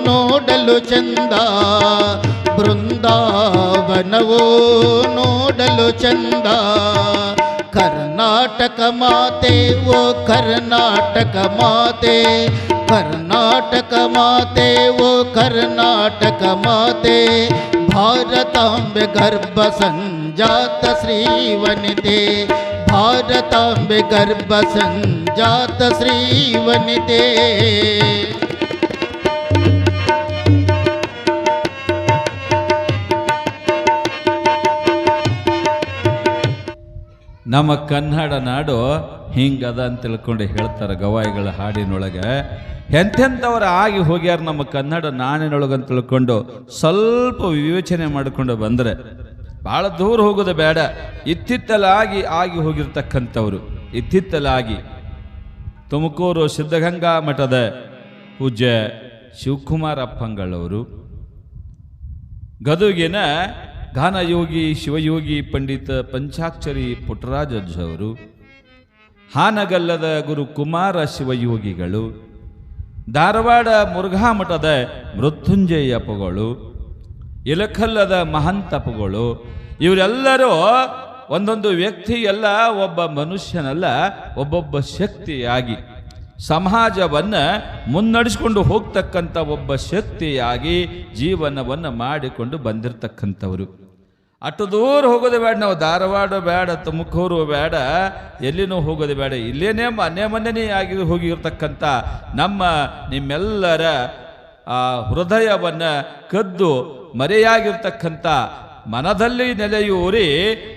ನೋಡಲು ಚಂದ, ಬೃಂದಾವನವು ನೋಡಲು ಚಂದ. ಕರ್ನಾಟಕ ಮಾತೆ, ಓ ಕರ್ನಾಟಕ ಮಾತೆ, ಕರ್ನಾಟಕ ಮಾತೆ, ಓ ಕರ್ನಾಟಕ ಮಾತೆ, ಭಾರತಾಂಬೆ ಗರ್ಭ ಸಂಜಾತ ಶ್ರೀವನಿತೆ. ಭಾರತಾಂಬೆ ಗರ್ಭ ಸಂಜಾತ ಶ್ರೀವನಿತೆ. ನಮ್ಮ ಕನ್ನಡ ನಾಡು ಹಿಂಗದ ಅಂತ ತಿಳ್ಕೊಂಡು ಹೇಳ್ತಾರೆ ಗವಾಯಿಗಳ ಹಾಡಿನೊಳಗೆ. ಎಂಥೆಂಥವ್ರು ಆಗಿ ಹೋಗ್ಯಾರ ನಮ್ಮ ಕನ್ನಡ ನಾಡಿನೊಳಗೆ ಅಂತ ತಿಳ್ಕೊಂಡು ಸ್ವಲ್ಪ ವಿವೇಚನೆ ಮಾಡಿಕೊಂಡು ಬಂದರೆ ಭಾಳ ದೂರ ಹೋಗೋದು ಬೇಡ. ಇತ್ತಿತ್ತಲಾಗಿ ಆಗಿ ಹೋಗಿರ್ತಕ್ಕಂಥವ್ರು. ಇತ್ತಿತ್ತಲಾಗಿ ತುಮಕೂರು ಸಿದ್ಧಗಂಗಾ ಮಠದ ಪೂಜ್ಯ ಶಿವಕುಮಾರ ಅಪ್ಪಂಗಳವರು, ಗದುಗಿನ ಗಾನಯೋಗಿ ಶಿವಯೋಗಿ ಪಂಡಿತ ಪಂಚಾಕ್ಷರಿ ಪುಟ್ಟರಾಜಜ್ಜವರು, ಹಾನಗಲ್ಲದ ಗುರು ಕುಮಾರ ಶಿವಯೋಗಿಗಳು, ಧಾರವಾಡ ಮುರುಘಾ ಮಠದ ಮೃತ್ಯುಂಜಯಪ್ಪಗಳು, ಇಲಖಲ್ಲದ ಮಹಂತಪ್ಪಗಳು, ಇವರೆಲ್ಲರೂ ಒಂದೊಂದು ವ್ಯಕ್ತಿಯಲ್ಲ, ಒಬ್ಬ ಮನುಷ್ಯನಲ್ಲ, ಒಬ್ಬೊಬ್ಬ ಶಕ್ತಿಯಾಗಿ ಸಮಾಜವನ್ನು ಮುನ್ನಡೆಸ್ಕೊಂಡು ಹೋಗ್ತಕ್ಕಂಥ ಒಬ್ಬ ಶಕ್ತಿಯಾಗಿ ಜೀವನವನ್ನು ಮಾಡಿಕೊಂಡು ಬಂದಿರತಕ್ಕಂಥವರು. ಅಷ್ಟು ದೂರ ಹೋಗೋದು ಬೇಡ, ನಾವು ಧಾರವಾಡ ಬೇಡ, ತುಮಕೂರು ಬೇಡ, ಎಲ್ಲಿನೂ ಹೋಗೋದು ಬೇಡ, ಇಲ್ಲೇನೇ ಮನೆ ಆಗಿ ಹೋಗಿರ್ತಕ್ಕಂಥ ನಿಮ್ಮೆಲ್ಲರ ಹೃದಯವನ್ನು ಕದ್ದು ಮರೆಯಾಗಿರ್ತಕ್ಕಂಥ, ಮನದಲ್ಲಿ ನೆಲೆಯೂರಿ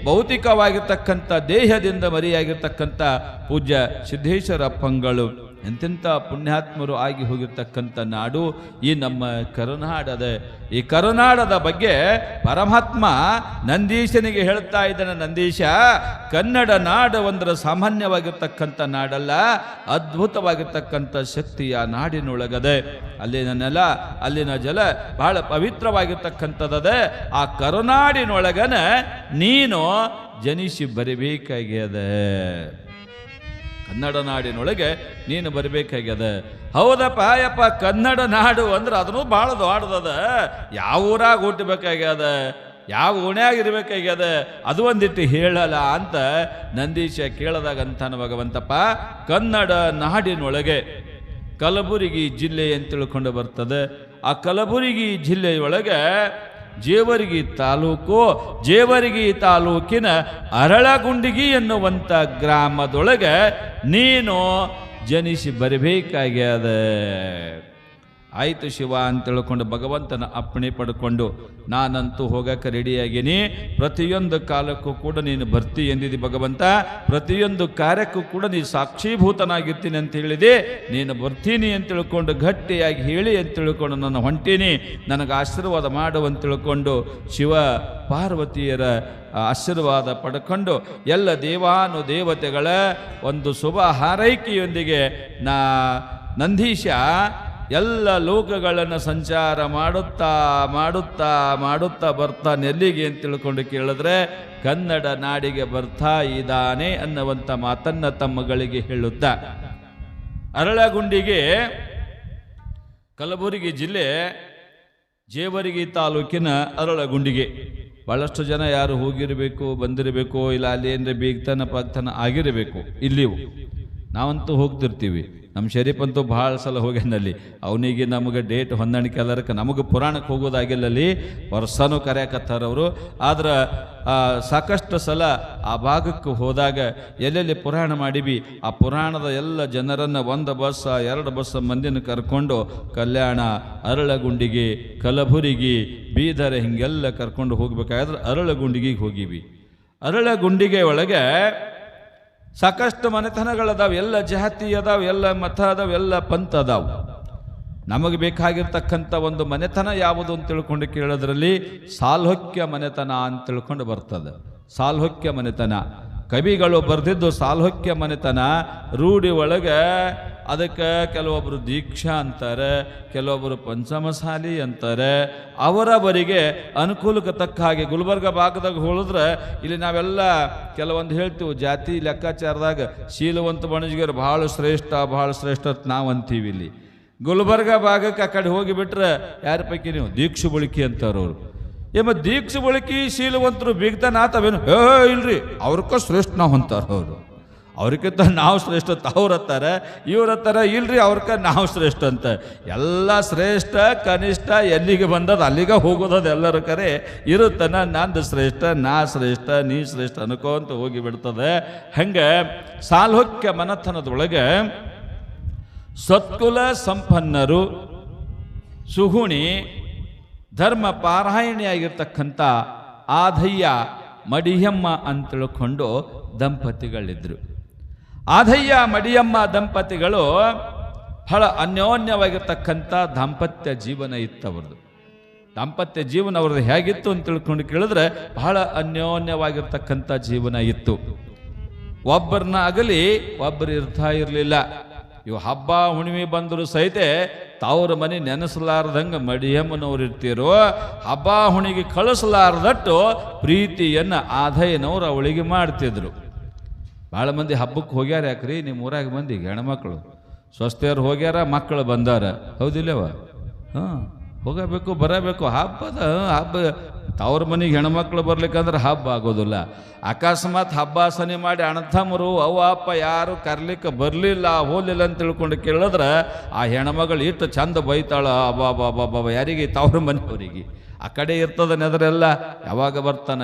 ಭೌತಿಕವಾಗಿರ್ತಕ್ಕಂಥ ದೇಹದಿಂದ ಮರೆಯಾಗಿರ್ತಕ್ಕಂಥ ಪೂಜ್ಯ ಸಿದ್ದೇಶ್ವರಪ್ಪಂಗಳು ಎಂತೆಂಥ ಪುಣ್ಯಾತ್ಮರು ಆಗಿ ಹೋಗಿರ್ತಕ್ಕಂಥ ನಾಡು ಈ ನಮ್ಮ ಕರುನಾಡದ. ಈ ಕರುನಾಡದ ಬಗ್ಗೆ ಪರಮಾತ್ಮ ನಂದೀಶನಿಗೆ ಹೇಳ್ತಾ ಇದ್ದಾನೆ, ನಂದೀಶ, ಕನ್ನಡ ನಾಡು ಒಂದರ ಸಾಮಾನ್ಯವಾಗಿರ್ತಕ್ಕಂಥ ನಾಡಲ್ಲ, ಅದ್ಭುತವಾಗಿರ್ತಕ್ಕಂಥ ಶಕ್ತಿಯ ನಾಡಿನೊಳಗದೆ. ಅಲ್ಲಿನ ನೆಲ, ಅಲ್ಲಿನ ಜಲ ಬಹಳ ಪವಿತ್ರವಾಗಿರ್ತಕ್ಕಂಥದ್ದೇ. ಆ ಕರುನಾಡಿನೊಳಗನ ನೀನು ಜನಿಸಿ ಬರಬೇಕಾಗ್ಯದ. ಕನ್ನಡ ನಾಡಿನೊಳಗೆ ನೀನು ಬರಬೇಕಾಗ್ಯದ. ಹೌದಪ್ಪ ಯಪ್ಪ, ಕನ್ನಡ ನಾಡು ಅಂದ್ರೆ ಅದನ್ನು ಭಾಳ ದೊಡ್ಡದ. ಯಾವ ಊರಾಗ ಹುಟ್ಟಬೇಕಾಗ್ಯದ, ಯಾವ ಓಣ್ಯಾಗ ಇರಬೇಕಾಗ್ಯದ, ಅದು ಒಂದಿಟ್ಟು ಹೇಳಲ್ಲ ಅಂತ ನಂದೀಶ ಕೇಳದಾಗ ಅಂತಾನ ಭಗವಂತಪ್ಪ, ಕನ್ನಡ ನಾಡಿನೊಳಗೆ ಕಲಬುರಗಿ ಜಿಲ್ಲೆ ಅಂತ ತಿಳ್ಕೊಂಡು ಬರ್ತದೆ. ಆ ಕಲಬುರಗಿ ಜಿಲ್ಲೆಯೊಳಗೆ ಜೇವರ್ಗಿ ತಾಲೂಕು, ಜೇವರ್ಗಿ ತಾಲೂಕಿನ ಅರಳಗುಂಡಿಗಿ ಎನ್ನುವಂಥ ಗ್ರಾಮದೊಳಗೆ ನೀನು ಜನಿಸಿ ಬರಬೇಕಾಗ್ಯದ. ಆಯಿತು ಶಿವ ಅಂತ ತಿಳ್ಕೊಂಡು ಭಗವಂತನ ಅಪ್ಪಣೆ ಪಡ್ಕೊಂಡು ನಾನಂತೂ ಹೋಗಕ್ಕೆ ರೆಡಿಯಾಗೀನಿ. ಪ್ರತಿಯೊಂದು ಕಾಲಕ್ಕೂ ಕೂಡ ನೀನು ಬರ್ತಿ ಎಂದಿದ್ದಿ ಭಗವಂತ. ಪ್ರತಿಯೊಂದು ಕಾರ್ಯಕ್ಕೂ ಕೂಡ ನೀನು ಸಾಕ್ಷೀಭೂತನಾಗಿರ್ತೀನಿ ಅಂತ ಹೇಳಿದೆ. ನೀನು ಬರ್ತೀನಿ ಅಂತ ತಿಳ್ಕೊಂಡು ಗಟ್ಟಿಯಾಗಿ ಹೇಳಿ ಅಂತ ತಿಳ್ಕೊಂಡು ನಾನು ಹೊಂಟೀನಿ, ನನಗೆ ಆಶೀರ್ವಾದ ಮಾಡು ಅಂತ ತಿಳ್ಕೊಂಡು ಶಿವ ಪಾರ್ವತಿಯರ ಆಶೀರ್ವಾದ ಪಡ್ಕೊಂಡು ಎಲ್ಲ ದೇವಾನುದೇವತೆಗಳ ಒಂದು ಶುಭ ಹಾರೈಕೆಯೊಂದಿಗೆ ನಂದೀಶ ಎಲ್ಲ ಲೋಕಗಳನ್ನು ಸಂಚಾರ ಮಾಡುತ್ತಾ ಮಾಡುತ್ತಾ ಮಾಡುತ್ತಾ ಬರ್ತಾನೆ. ಎಲ್ಲಿಗೆ ಅಂತ ತಿಳ್ಕೊಂಡು ಕೇಳಿದ್ರೆ ಕನ್ನಡ ನಾಡಿಗೆ ಬರ್ತಾ ಇದ್ದಾನೆ ಅನ್ನುವಂಥ ಮಾತನ್ನ ತಮ್ಮಗಳಿಗೆ ಹೇಳುತ್ತಾ, ಅರಳಗುಂಡಿಗೆ ಕಲಬುರಗಿ ಜಿಲ್ಲೆ ಜೇವರ್ಗಿ ತಾಲೂಕಿನ ಅರಳಗುಂಡಿಗೆ ಭಾಳಷ್ಟು ಜನ ಯಾರು ಹೋಗಿರಬೇಕು, ಬಂದಿರಬೇಕು, ಇಲ್ಲ ಅಲ್ಲಿ ಏನರ ಬೀಗ್ತನ ಪಾಗ್ತನ ಆಗಿರಬೇಕು. ಇಲ್ಲಿವು ನಾವಂತೂ ಹೋಗ್ತಿರ್ತೀವಿ. ನಮ್ಮ ಶರೀಫಂತೂ ಭಾಳ ಸಲ ಹೋಗ್ಯಾನಲ್ಲಿ. ಅವನಿಗೆ ನಮಗೆ ಡೇಟ್ ಹೊಂದಾಣಿಕೆ ಎಲ್ಲರಕ್ಕೆ ನಮಗೆ ಪುರಾಣಕ್ಕೆ ಹೋಗೋದಾಗಿಲ್ಲಲ್ಲಿ ವರ್ಷನೂ ಕರೆಯಕತ್ತಾರವರು. ಆದ್ರೆ ಸಾಕಷ್ಟು ಸಲ ಆ ಭಾಗಕ್ಕೆ ಹೋದಾಗ ಎಲ್ಲೆಲ್ಲಿ ಪುರಾಣ ಮಾಡಿವಿ, ಆ ಪುರಾಣದ ಎಲ್ಲ ಜನರನ್ನು ಒಂದು ಬಸ್ 2 ಬಸ್ ಮಂದಿನ ಕರ್ಕೊಂಡು ಕಲ್ಯಾಣ, ಅರಳಗುಂಡಿಗೆ, ಕಲಬುರಗಿ, ಬೀದರ್ ಹಿಂಗೆಲ್ಲ ಕರ್ಕೊಂಡು ಹೋಗ್ಬೇಕಾದ್ರೆ ಅರಳಗುಂಡಿಗೆ ಹೋಗಿವಿ. ಅರಳಗುಂಡಿಗೆ ಒಳಗೆ ಸಾಕಷ್ಟು ಮನೆತನಗಳದಾವ, ಎಲ್ಲ ಜಾತಿ ಅದಾವ, ಎಲ್ಲ ಮತ ಅದಾವ, ಎಲ್ಲ ಪಂಥ ಅದಾವ. ನಮಗೆ ಬೇಕಾಗಿರ್ತಕ್ಕಂಥ ಒಂದು ಮನೆತನ ಯಾವುದು ಅಂತ ತಿಳ್ಕೊಂಡು ಕೇಳೋದ್ರಲ್ಲಿ ಸಾಲ್ಹೊಕ್ಯ ಮನೆತನ ಅಂತ ತಿಳ್ಕೊಂಡು ಬರ್ತದೆ. ಸಾಲ್ಹೊಕ್ಯ ಮನೆತನ ಕವಿಗಳು ಬರೆದಿದ್ದು ಸಾಲ್ಹೊಕ್ಯ ಮನೆತನ. ರೂಢಿ ಒಳಗೆ ಅದಕ್ಕೆ ಕೆಲವೊಬ್ಬರು ದೀಕ್ಷಾ ಅಂತಾರೆ, ಕೆಲವೊಬ್ಬರು ಪಂಚಮಸಾಲಿ ಅಂತಾರೆ. ಅವರವರಿಗೆ ಅನುಕೂಲಕ್ಕೆ ತಕ್ಕ ಹಾಗೆ ಗುಲ್ಬರ್ಗ ಭಾಗದಾಗ ಹೋಳಿದ್ರೆ ಇಲ್ಲಿ ನಾವೆಲ್ಲ ಕೆಲವೊಂದು ಹೇಳ್ತೀವಿ, ಜಾತಿ ಲೆಕ್ಕಾಚಾರದಾಗ ಶೀಲವಂತ ಬಣಜಿಗರು ಭಾಳ ಶ್ರೇಷ್ಠ ಭಾಳ ಶ್ರೇಷ್ಠ ನಾವು ಅಂತೀವಿ. ಇಲ್ಲಿ ಗುಲ್ಬರ್ಗ ಭಾಗಕ್ಕೆ ಆ ಕಡೆ ಹೋಗಿಬಿಟ್ರೆ ಯಾರ ಪೈಕಿ ನೀವು ದೀಕ್ಷು ಬಳಿಕೆ ಅಂತಾರವ್ರು. ಮತ್ತು ದೀಕ್ಷು ಬಳಿಕೆ ಶೀಲವಂತರು ಬೀಗ್ತಾನ ಆತವೇನು? ಇಲ್ರಿ, ಅವ್ರಕ್ಕ ಶ್ರೇಷ್ಠ ನಾವು ಅಂತಾರ ಅವರು. ಅವ್ರಿಗಿಂತ ನಾವು ಶ್ರೇಷ್ಠ ಅವ್ರು ಹತ್ತಾರೆ, ಇವ್ರ ಹತ್ತಾರ ಇಲ್ರಿ ಅವ್ರಕ್ಕ ನಾವು ಶ್ರೇಷ್ಠ ಅಂತ. ಎಲ್ಲ ಶ್ರೇಷ್ಠ ಕನಿಷ್ಠ ಎಲ್ಲಿಗೆ ಬಂದದ ಅಲ್ಲಿಗೆ ಹೋಗೋದದು ಎಲ್ಲರ ಕರೆ ಇರುತ್ತಾನ. ನಂದು ಶ್ರೇಷ್ಠ, ನಾ ಶ್ರೇಷ್ಠ, ನೀ ಶ್ರೇಷ್ಠ ಅನ್ಕೋಂತ ಹೋಗಿ ಬಿಡ್ತದೆ. ಹಂಗೆ ಸಾಲ್ಹೊಕ್ಯ ಮನತನದೊಳಗೆ ಸತ್ಕುಲ ಸಂಪನ್ನರು, ಸುಗುಣಿ, ಧರ್ಮ ಪಾರಾಯಣಿಯಾಗಿರ್ತಕ್ಕಂಥ ಆಧಯ್ಯ ಮಡಿಯಮ್ಮ ಅಂತ ತಿಳ್ಕೊಂಡು ದಂಪತಿಗಳಿದ್ರು. ಆಧಯ್ಯ ಮಡಿಯಮ್ಮ ದಂಪತಿಗಳು ಬಹಳ ಅನ್ಯೋನ್ಯವಾಗಿರ್ತಕ್ಕಂಥ ದಾಂಪತ್ಯ ಜೀವನ ಇತ್ತವ್ರದ್ದು. ದಾಂಪತ್ಯ ಜೀವನ ಅವ್ರದ್ದು ಹೇಗಿತ್ತು ಅಂತ ತಿಳ್ಕೊಂಡು ಕೇಳಿದ್ರೆ ಬಹಳ ಅನ್ಯೋನ್ಯವಾಗಿರ್ತಕ್ಕಂಥ ಜೀವನ ಇತ್ತು. ಒಬ್ಬರನ್ನ ಆಗಲಿ ಒಬ್ಬರು ಇರ್ತಾ ಇರಲಿಲ್ಲ. ಇವು ಹಬ್ಬ ಹುಣ್ಣಿಮೆ ಬಂದರೂ ಸಹಿತ ತಾವ್ರ ಮನೆ ನೆನೆಸಲಾರ್ದಂಗೆ ಮಡಿಯಮ್ಮನವ್ರು ಇರ್ತಿರೋ, ಹಬ್ಬ ಹುಣಿಗೆ ಕಳಿಸಲಾರ್ದಟ್ಟು ಪ್ರೀತಿಯನ್ನು ಆಧಯ್ಯನವ್ರು ಅವಳಿಗೆ ಮಾಡ್ತಿದ್ರು. ಭಾಳ ಮಂದಿ ಹಬ್ಬಕ್ಕೆ ಹೋಗ್ಯಾರ. ಯಾಕ್ರಿ ನಿಮ್ಮ ಊರಾಗ ಮಂದಿ ಹೆಣ್ಮಕ್ಳು ಸ್ವಸ್ಥರು ಹೋಗ್ಯಾರ, ಮಕ್ಕಳು ಬಂದಾರ, ಹೌದಿಲ್ಲವ? ಹಾಂ, ಹೋಗಬೇಕು ಬರಬೇಕು. ಹಬ್ಬ ತವ್ರ ಮನೆಗೆ ಹೆಣ್ಮಕ್ಳು ಬರ್ಲಿಕ್ಕಂದ್ರೆ ಹಬ್ಬ ಆಗೋದಿಲ್ಲ. ಅಕಸ್ಮಾತ್ ಹಬ್ಬ ಸನಿ ಮಾಡಿ ಅಣ್ಣತಮ್ಮರು ಅವ್ವ ಅಪ್ಪ ಯಾರು ಕರ್ಲಿಕ್ಕೆ ಬರಲಿಲ್ಲ ಹೋಗಲಿಲ್ಲ ಅಂತ ತಿಳ್ಕೊಂಡು ಕೇಳಿದ್ರೆ ಆ ಹೆಣ್ಮಗಳು ಇಟ್ಟು ಚಂದ ಬೈತಾಳ. ಅಬ್ಬಾ ಯಾರಿಗೆ? ತವ್ರ ಮನೆಯವರಿಗೆ. ಆ ಕಡೆ ಇರ್ತದ ನೆದರೆಲ್ಲ ಯಾವಾಗ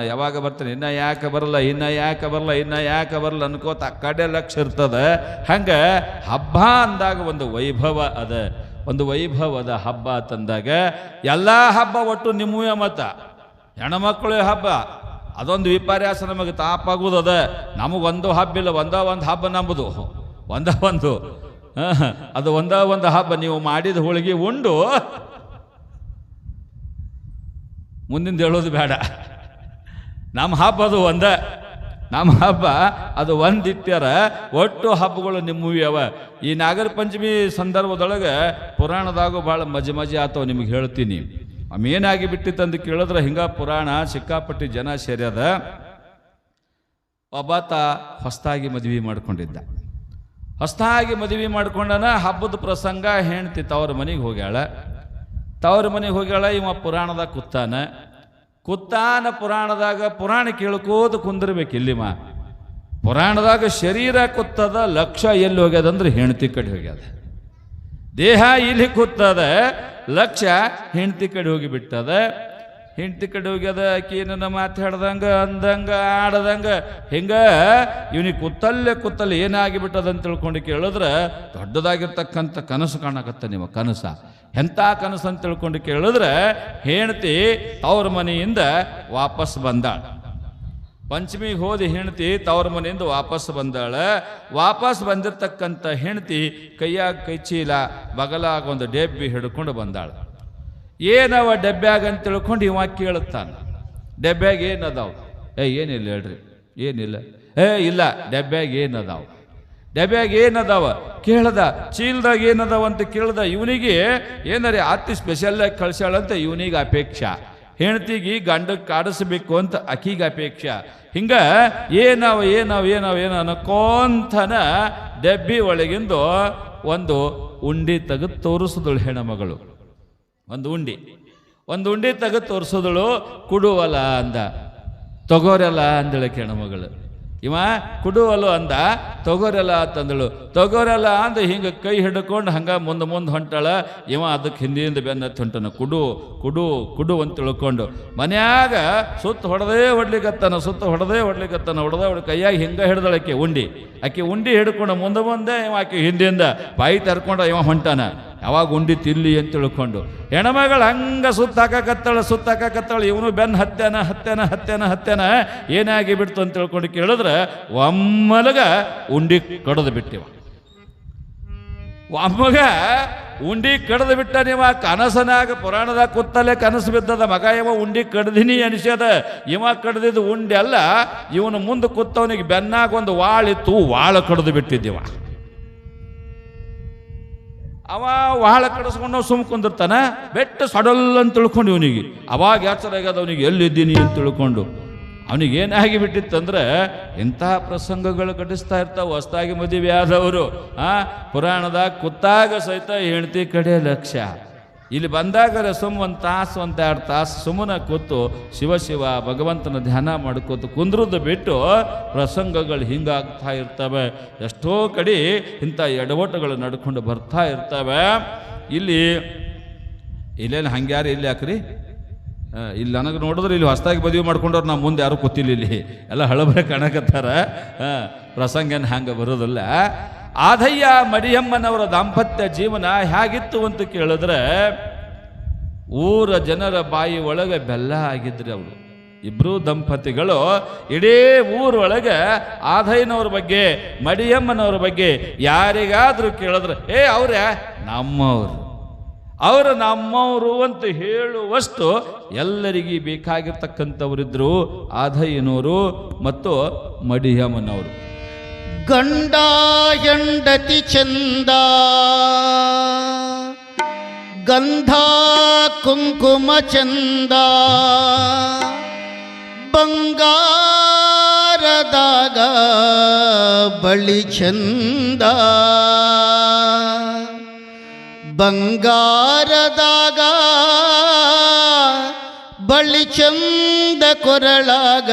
ಬರ್ತಾನೆ ಇನ್ನ ಯಾಕೆ ಬರಲ್ಲ ಅನ್ಕೋತ ಆ ಕಡೆ ಲಕ್ಷ ಇರ್ತದೆ. ಹಂಗೆ ಹಬ್ಬ ಅಂದಾಗ ಒಂದು ವೈಭವ ಅದ, ಒಂದು ವೈಭವದ ಹಬ್ಬ ತಂದಾಗ ಎಲ್ಲ ಹಬ್ಬ ಒಟ್ಟು ನಿಮ್ಮವೇ ಮತ. ಹೆಣ್ಮಕ್ಳು ಹಬ್ಬ ಅದೊಂದು ವಿಪರ್ಯಾಸ ನಮಗೆ ತಾಪಾಗುವುದದ. ನಮಗೊಂದು ಹಬ್ಬ ಇಲ್ಲ, ಒಂದು ಹಬ್ಬ ನಂಬುದು ಅದು ಒಂದು ಹಬ್ಬ. ನೀವು ಮಾಡಿದ ಹೋಳಿಗೆ ಉಂಡು ಮುಂದಿಂದ ಹೇಳೋದು ಬೇಡ. ನಮ್ಮ ಹಬ್ಬ ಅದು ಒಂದಿಟ್ಟ್ಯಾರ. ಒಟ್ಟು ಹಬ್ಬಗಳು ನಿಮ್ಮವಿ ಅವ. ಈ ನಾಗರ ಪಂಚಮಿ ಸಂದರ್ಭದೊಳಗೆ ಪುರಾಣದಾಗೂ ಭಾಳ ಮಜೆ ಆತವ. ನಿಮಗೆ ಹೇಳ್ತೀನಿ. ಏನಾಗಿ ಬಿಟ್ಟಿತ್ತಂದು ಕೇಳಿದ್ರೆ ಹಿಂಗ ಪುರಾಣ ಸಿಕ್ಕಾಪಟ್ಟಿ ಜನ ಸೇರ್ಯದ. ಒಬ್ಬಾತ ಹೊಸ್ತಾಗಿ ಮದುವೆ ಮಾಡ್ಕೊಂಡಿದ್ದ. ಹೊಸ್ತಾಗಿ ಮದುವೆ ಮಾಡ್ಕೊಂಡನ. ಹಬ್ಬದ ಪ್ರಸಂಗ ಹೆಂಡ್ತಿ ತವ್ರ ಮನೆಗೆ ಹೋಗ್ಯಾಳ. ಇವ ಪುರಾಣದಾಗ ಕುತ್ತಾನ ಪುರಾಣದಾಗ ಪುರಾಣ ಕೇಳ್ಕೋದು ಕುಂದಿರ್ಬೇಕು. ಇಲ್ಲಿಮ ಪುರಾಣದಾಗ ಶರೀರ ಕುತ್ತದ, ಲಕ್ಷ್ಯ ಎಲ್ಲಿ ಹೋಗ್ಯದಂದ್ರೆ ಹೆಂಡ್ತಿ ಕಡೆ ಹೋಗ್ಯದ. ದೇಹ ಇಲ್ಲಿ ಕುತ್ತದ, ಲಕ್ಷ್ಯ ಹೆಂಡ್ತಿ ಕಡೆ ಹೋಗಿಬಿಟ್ಟದ. ಹೆಂಡ್ತಿ ಕಡೆ ಹೋಗ್ಯದ. ಆಕಿ ಏನನ್ನ ಮಾತಾಡ್ದಂಗ ಅಂದಂಗ ಆಡದಂಗ ಹಿಂಗ ಇವನಿಗೆ ಕುತ್ತಲ್ಲೇ ಏನಾಗಿಬಿಟ್ಟದ ಅಂತ ತಿಳ್ಕೊಂಡು ಕೇಳಿದ್ರೆ ದೊಡ್ಡದಾಗಿರ್ತಕ್ಕಂಥ ಕನಸು ಕಾಣಕತ್ತ. ನಿಮ್ಮ ಕನಸ ಎಂಥ ಕನಸು ಅಂತ ತಿಳ್ಕೊಂಡು ಕೇಳಿದ್ರೆ ಹೆಂಡ್ತಿ ತವ್ರ ಮನೆಯಿಂದ ವಾಪಸ್ ಬಂದಾಳ. ಪಂಚಮಿಗೆ ಹೋದಿ ಹೆಂಡ್ತಿ ತವ್ರ ಮನೆಯಿಂದ ವಾಪಸ್ ಬಂದಾಳ. ವಾಪಸ್ ಬಂದಿರತಕ್ಕಂಥ ಹೆಂಡ್ತಿ ಕೈಯಾಗ ಕೈ ಚೀಲ, ಬಗಲಾಗ ಒಂದು ಡೆಬ್ಬಿ ಹಿಡ್ಕೊಂಡು ಬಂದಾಳ. ಏನವ ಡೆಬ್ಬ್ಯಾಗ ಅಂತ ತಿಳ್ಕೊಂಡು ಇವ ಕೇಳುತ್ತಾನೆ, ಡೆಬ್ಬ್ಯಾಗ ಏನದಾವ? ಏನಿಲ್ಲ ಹೇಳ್ರಿ, ಏನಿಲ್ಲ. ಇಲ್ಲ ಡೆಬ್ಬ್ಯಾಗ ಏನದಾವ ಕೇಳ್ದ. ಚೀಲ್ದಾಗ ಏನದಾವ ಅಂತ ಕೇಳ್ದ. ಇವನಿಗೆ ಏನಾರೆ ಅತಿ ಸ್ಪೆಷಲ್ಲಾಗಿ ಕಳ್ಸ್ಯಾಳಂತ ಇವನಿಗೆ ಅಪೇಕ್ಷೆ. ಹೆಂಡ್ತಿಗೆ ಗಂಡಕ್ಕೆ ಕಾಡಿಸ್ಬೇಕು ಅಂತ ಅಕ್ಕಿಗೆ ಅಪೇಕ್ಷೆ. ಹಿಂಗ ಏನವ ಅನ್ನಕೋಂತನ ಡೆಬ್ಬಿ ಒಳಗಿಂದು ಒಂದು ಉಂಡಿ ತೆಗೆದು ತೋರಿಸಿದಳು ಹೆಣ್ಮಗಳು. ಒಂದು ಉಂಡಿ ತೆಗೆದು ತೋರಿಸಿದಳು. ಕುಡುವಲ್ಲ ಅಂದ, ತಗೋರಲ್ಲ ಅಂದಳಕ್ಕೆ ಹೆಣ್ಮಗಳು. ಇವ ಕುಡುವಲು ಅಂದ, ತಗೋರಲ್ಲ ಅಂತಂದಳು. ತಗೋರಲ್ಲ ಅಂದ ಹಿಂಗೆ ಕೈ ಹಿಡ್ಕೊಂಡು ಹಂಗೆ ಮುಂದೆ ಹೊಂಟಾಳ. ಇವ ಅದಕ್ಕೆ ಹಿಂದಿಯಿಂದ ಬೆನ್ನತ್ತಿ ಹೊಂಟನ. ಕುಡು ಅಂತ ತಿಳ್ಕೊಂಡು ಮನ್ಯಾಗ ಸುತ್ತ ಹೊಡ್ಲಿಕತ್ತಾನ. ಹೊಡೆದ ಕೈಯಾಗಿ ಹಿಂಗೆ ಹಿಡ್ದಳಕ್ಕೆ ಆಕೆ ಉಂಡಿ ಹಿಡ್ಕೊಂಡು ಮುಂದೆ ಇವ ಆಕೆ ಹಿಂದಿಂದ ಬಾಯಿ ತರ್ಕೊಂಡ ಇವ ಹೊಂಟಾನ. ಯಾವಾಗ ಉಂಡಿ ತಿಲ್ಲಿ ಅಂತ ತಿಳ್ಕೊಂಡು ಹೆಣ್ಮಗಳು ಹಂಗ ಸುತ್ತ ಹಾಕಕತ್ತಾಳ. ಇವನು ಬೆನ್ನ ಹತ್ಯಾನ ಏನಾಗಿ ಬಿಡ್ತು ಅಂತ ತಿಳ್ಕೊಂಡು ಕೇಳಿದ್ರೆ ಒಮ್ಮಲಗ ಉಂಡಿ ಕಡ್ದು ಬಿಟ್ಟಿವ. ಒಮ್ಮಗ ಉಂಡಿ ಕಡ್ದು ಬಿಟ್ಟ. ನೀವ ಕನಸನಾಗ ಪುರಾಣದಾಗ ಕೂತಲ್ಲೇ ಕನಸು ಬಿದ್ದದ. ಮಗ ಇವ ಉಂಡಿ ಕಡ್ದಿನಿ ಅನಿಸ್ಯದ. ಇವ ಕಡ್ದಿದ್ದು ಉಂಡಿ ಅಲ್ಲ, ಇವನು ಮುಂದೆ ಕೂತವನಿಗೆ ಬೆನ್ನಾಗ ಒಂದು ವಾಳಿತ್ತು, ವಾಳ ಕಡ್ದು ಬಿಟ್ಟಿದ್ದೀವ. ಅವ ವಾಳ ಕಡಿಸ್ಕೊಂಡು ಸುಮ್ಮ ಕುಂದಿರ್ತಾನ. ಬೆಟ್ಟ ಸಡಲ್ ಅಂತ ತಿಳ್ಕೊಂಡು ಇವನಿಗೆ ಅವಾಗ ಯಾಚರ ಆಗ್ಯದ. ಅವನಿಗೆ ಎಲ್ಲಿದ್ದೀನಿ ಅಂತ ತಿಳ್ಕೊಂಡು ಅವನಿಗೆ ಏನಾಗಿ ಬಿಟ್ಟಿತ್ತಂದ್ರೆ ಇಂತಹ ಪ್ರಸಂಗಗಳು ಘಟಿಸ್ತಾ ಇರ್ತಾವ. ಹೊಸ್ತಾಗಿ ಮದುವೆ ಆದವರು ಪುರಾಣದಾಗ ಕೂತಾಗ ಸಹಿತ ಹೆಂಡ್ತಿ ಕಡೆ ಲಕ್ಷ್ಯ. ಇಲ್ಲಿ ಬಂದಾಗ ಒಂದು ತಾಸು 2 ತಾಸು ಸುಮ್ಮನೆ ಕೂತು ಶಿವ ಭಗವಂತನ ಧ್ಯಾನ ಮಾಡ್ಕೋತು ಕುಂದ್ರದ್ದು ಬಿಟ್ಟು ಪ್ರಸಂಗಗಳು ಹಿಂಗಾಗ್ತಾ ಇರ್ತವೆ. ಎಷ್ಟೋ ಕಡೆ ಇಂಥ ಎಡವಟುಗಳು ನಡ್ಕೊಂಡು ಬರ್ತಾ ಇರ್ತವೆ. ಇಲ್ಲೇನು ಹಂಗ್ಯಾರು ಇಲ್ಲಿ ಯಾಕ್ರಿ? ಇಲ್ಲಿ ನನಗೆ ನೋಡಿದ್ರೆ ಇಲ್ಲಿ ಹೊಸ್ದಾಗಿ ಮದುವೆ ಮಾಡ್ಕೊಂಡವ್ರು ನಾವು ಮುಂದೆ ಯಾರು ಕೂತಿಲ್ಲ. ಇಲ್ಲಿ ಎಲ್ಲ ಹಳಬರ ಕಾಣಕತ್ತಾರ. ಪ್ರಸಂಗನ ಹಂಗೆ ಬರೋದಿಲ್ಲ. ಆಧಯ್ಯ ಮಡಿಯಮ್ಮನವರ ದಾಂಪತ್ಯ ಜೀವನ ಹೇಗಿತ್ತು ಅಂತ ಕೇಳಿದ್ರೆ ಊರ ಜನರ ಬಾಯಿ ಒಳಗೆ ಬೆಲ್ಲ ಆಗಿದ್ರಿ ಅವರು. ಇಬ್ಬರೂ ದಂಪತಿಗಳು ಇಡೀ ಊರೊಳಗೆ ಆಧಯ್ಯನವ್ರ ಬಗ್ಗೆ, ಮಡಿಯಮ್ಮನವ್ರ ಬಗ್ಗೆ ಯಾರಿಗಾದ್ರೂ ಕೇಳಿದ್ರೆ ಅವ್ರೆ ನಮ್ಮವ್ರು, ಅವರು ನಮ್ಮವರು ಅಂತ ಹೇಳುವಷ್ಟು ಎಲ್ಲರಿಗೂ ಬೇಕಾಗಿರ್ತಕ್ಕಂಥವರಿದ್ದರು ಆಧಯ್ಯನವರು ಮತ್ತು ಮಡಿಯಮ್ಮನವರು. ಗಂಡ ಹೆಂಡತಿ ಚಂದ, ಗಂಧ ಕುಂಕುಮ ಚಂದ, ಬಂಗಾರದಾಗ ಬಳಿ ಚಂದ, ಬಂಗಾರದಾಗ ಬಳಿ ಚಂದ ಕೊರಳಾಗ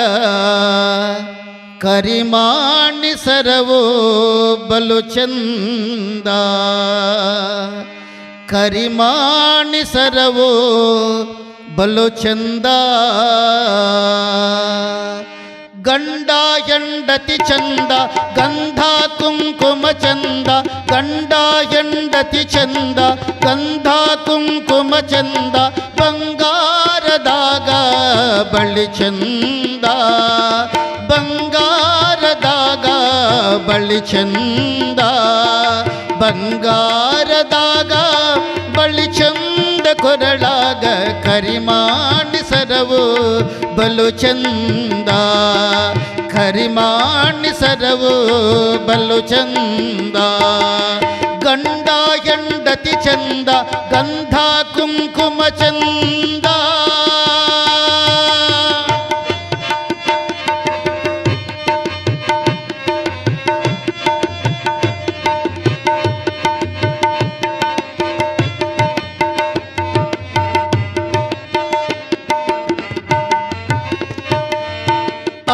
ಕರಿಮಾಣಿ ಸರವೋ ಬಲು ಚಂದ, ಕರಿಮಾಣಿ ಸರವೋ ಬಲು ಚಂದ. ಗಂಡ ಹೆಂಡತಿ ಚಂದ, ಗಂಧ ಕುಂಕುಮ ಚಂದ, ಗಂಡ ಹೆಂಡತಿ ಚಂದ, ಗಂಧ ಕುಂಕುಮ ಚಂದ, ಬಂಗಾರದಾಗ ಬಳಿ ಚಂದ, ಬಂಗಾರದಾಗ ಬಳಿ ಚಂದ, ಬಂಗಾರದಾಗ ಬಳಿ ಚಂದ ಕೊರಳಾಗ ಕರಿಮಾಣಿ ಸರವು ಬಲು ಚಂದ, ಕರಿಮಾಣಿ ಸರವು ಬಲು ಚಂದ. ಗಂಡ ಹೆಂಡತಿ ಚಂದ, ಗಂಧ ಕುಂಕುಮ ಚಂದ.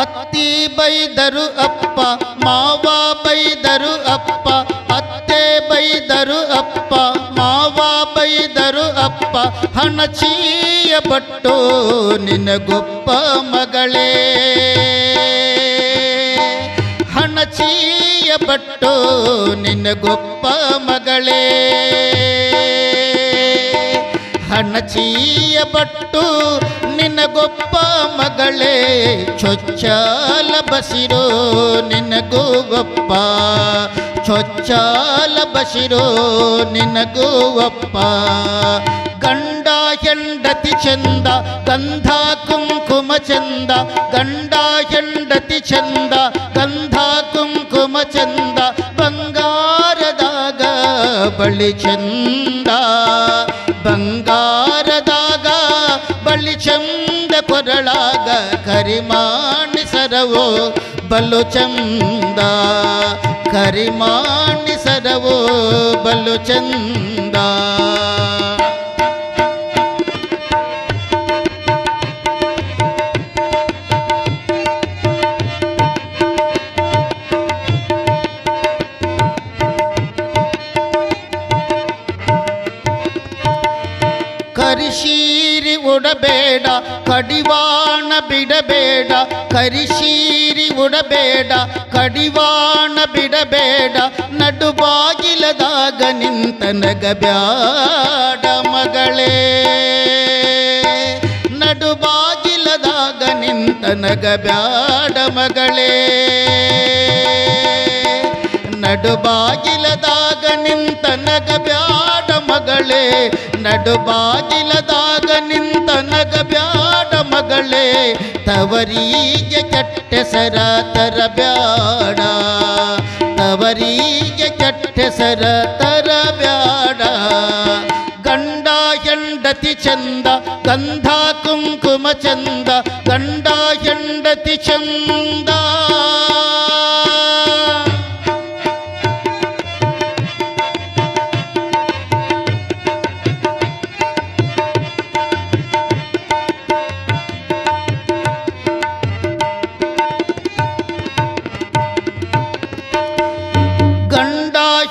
ಅತ್ತಿ ಬೈದರು ಅಪ್ಪ, ಮಾವ ಬೈದರು ಅಪ್ಪ, ಅತ್ತೆ ಬೈದರು ಅಪ್ಪ, ಮಾವ ಬೈದರು ಅಪ್ಪ, ಹಣಚೀಯ ಬಟ್ಟು ನಿನಗೊಪ್ಪ ಮಗಳೇ, ಹಣಚೀಯ ಬಟ್ಟು ನಿನಗೊಪ್ಪ ಮಗಳೇ, ಹಣಚೀಯ ಬಟ್ಟು ನಿನಗೊಪ್ಪ ಮಗಳೇ, ಚೊಚ್ಚಾಲ ಬಸಿರೋ ನಿನಗೂ ಒಪ್ಪ, ಚೊಚ್ಚಾಲ ಬಸಿರೋ ನಿನಗೂ ಒಪ್ಪ. ಗಂಡ ಹೆಂಡತಿ ಚಂದ, ಗಂಧ ಕುಂಕುಮ ಚಂದ, ಗಂಡ ಹೆಂಡತಿ ಚಂದ, ಗಂಧ ಕುಂಕುಮ ಚಂದ, ಬಂಗಾರದಾಗ ಬಳಿ ಚಂದ, ಬಂಗಾರದಾಗ ಬಳಿ ಚಂದ ಕೊರಳಾಗ ಕರಿಮಾಣಿ ಸರವೋ ಬಲು ಚಂದ, ಕರಿಮಾಣಿ ಸರವೋ ಬಲು ಚಂದ. ಕರಿಶೀರಿ ಉಡಬೇಡ ಕಡಿವಾಣ ಬಿಡಬೇಡ, ಕರಿಶೀರಿ ಉಡಬೇಡ ಕಡಿವಾಣ ಬಿಡಬೇಡ, ನಡುಬಾಗಿಲದಾಗ ನಿಂತ ನಗಬ್ಯಾಡ ಮಗಳೇ, ನಡುಬಾಗಿಲದಾಗ ನಿಂತ ನಗಬ್ಯಾಡ ಮಗಳೇ, ನಡುಬಾಗಿಲದಾಗ ನಿಂತ ನಗಬ್ಯಾಡ ಮಗಳೇ, ನಡುಬಾಗಿಲದಾಗ ನಿಂತ ನಗಬ್ಯಾಡ ಮಗಳೇ, ತವರಿಗೆ ಕೆಟ್ಟೆಸರ ತರಬ್ಯಾಡ, ತವರಿಗೆ ಕೆಟ್ಟೆಸರ ತರಬ್ಯಾಡ. ಗಂಡ ಹೆಂಡತಿ ಚಂದ, ಗಂಧ ಕುಂಕುಮ ಚಂದ, ಗಂಡ ಹೆಂಡತಿ ಚಂದ.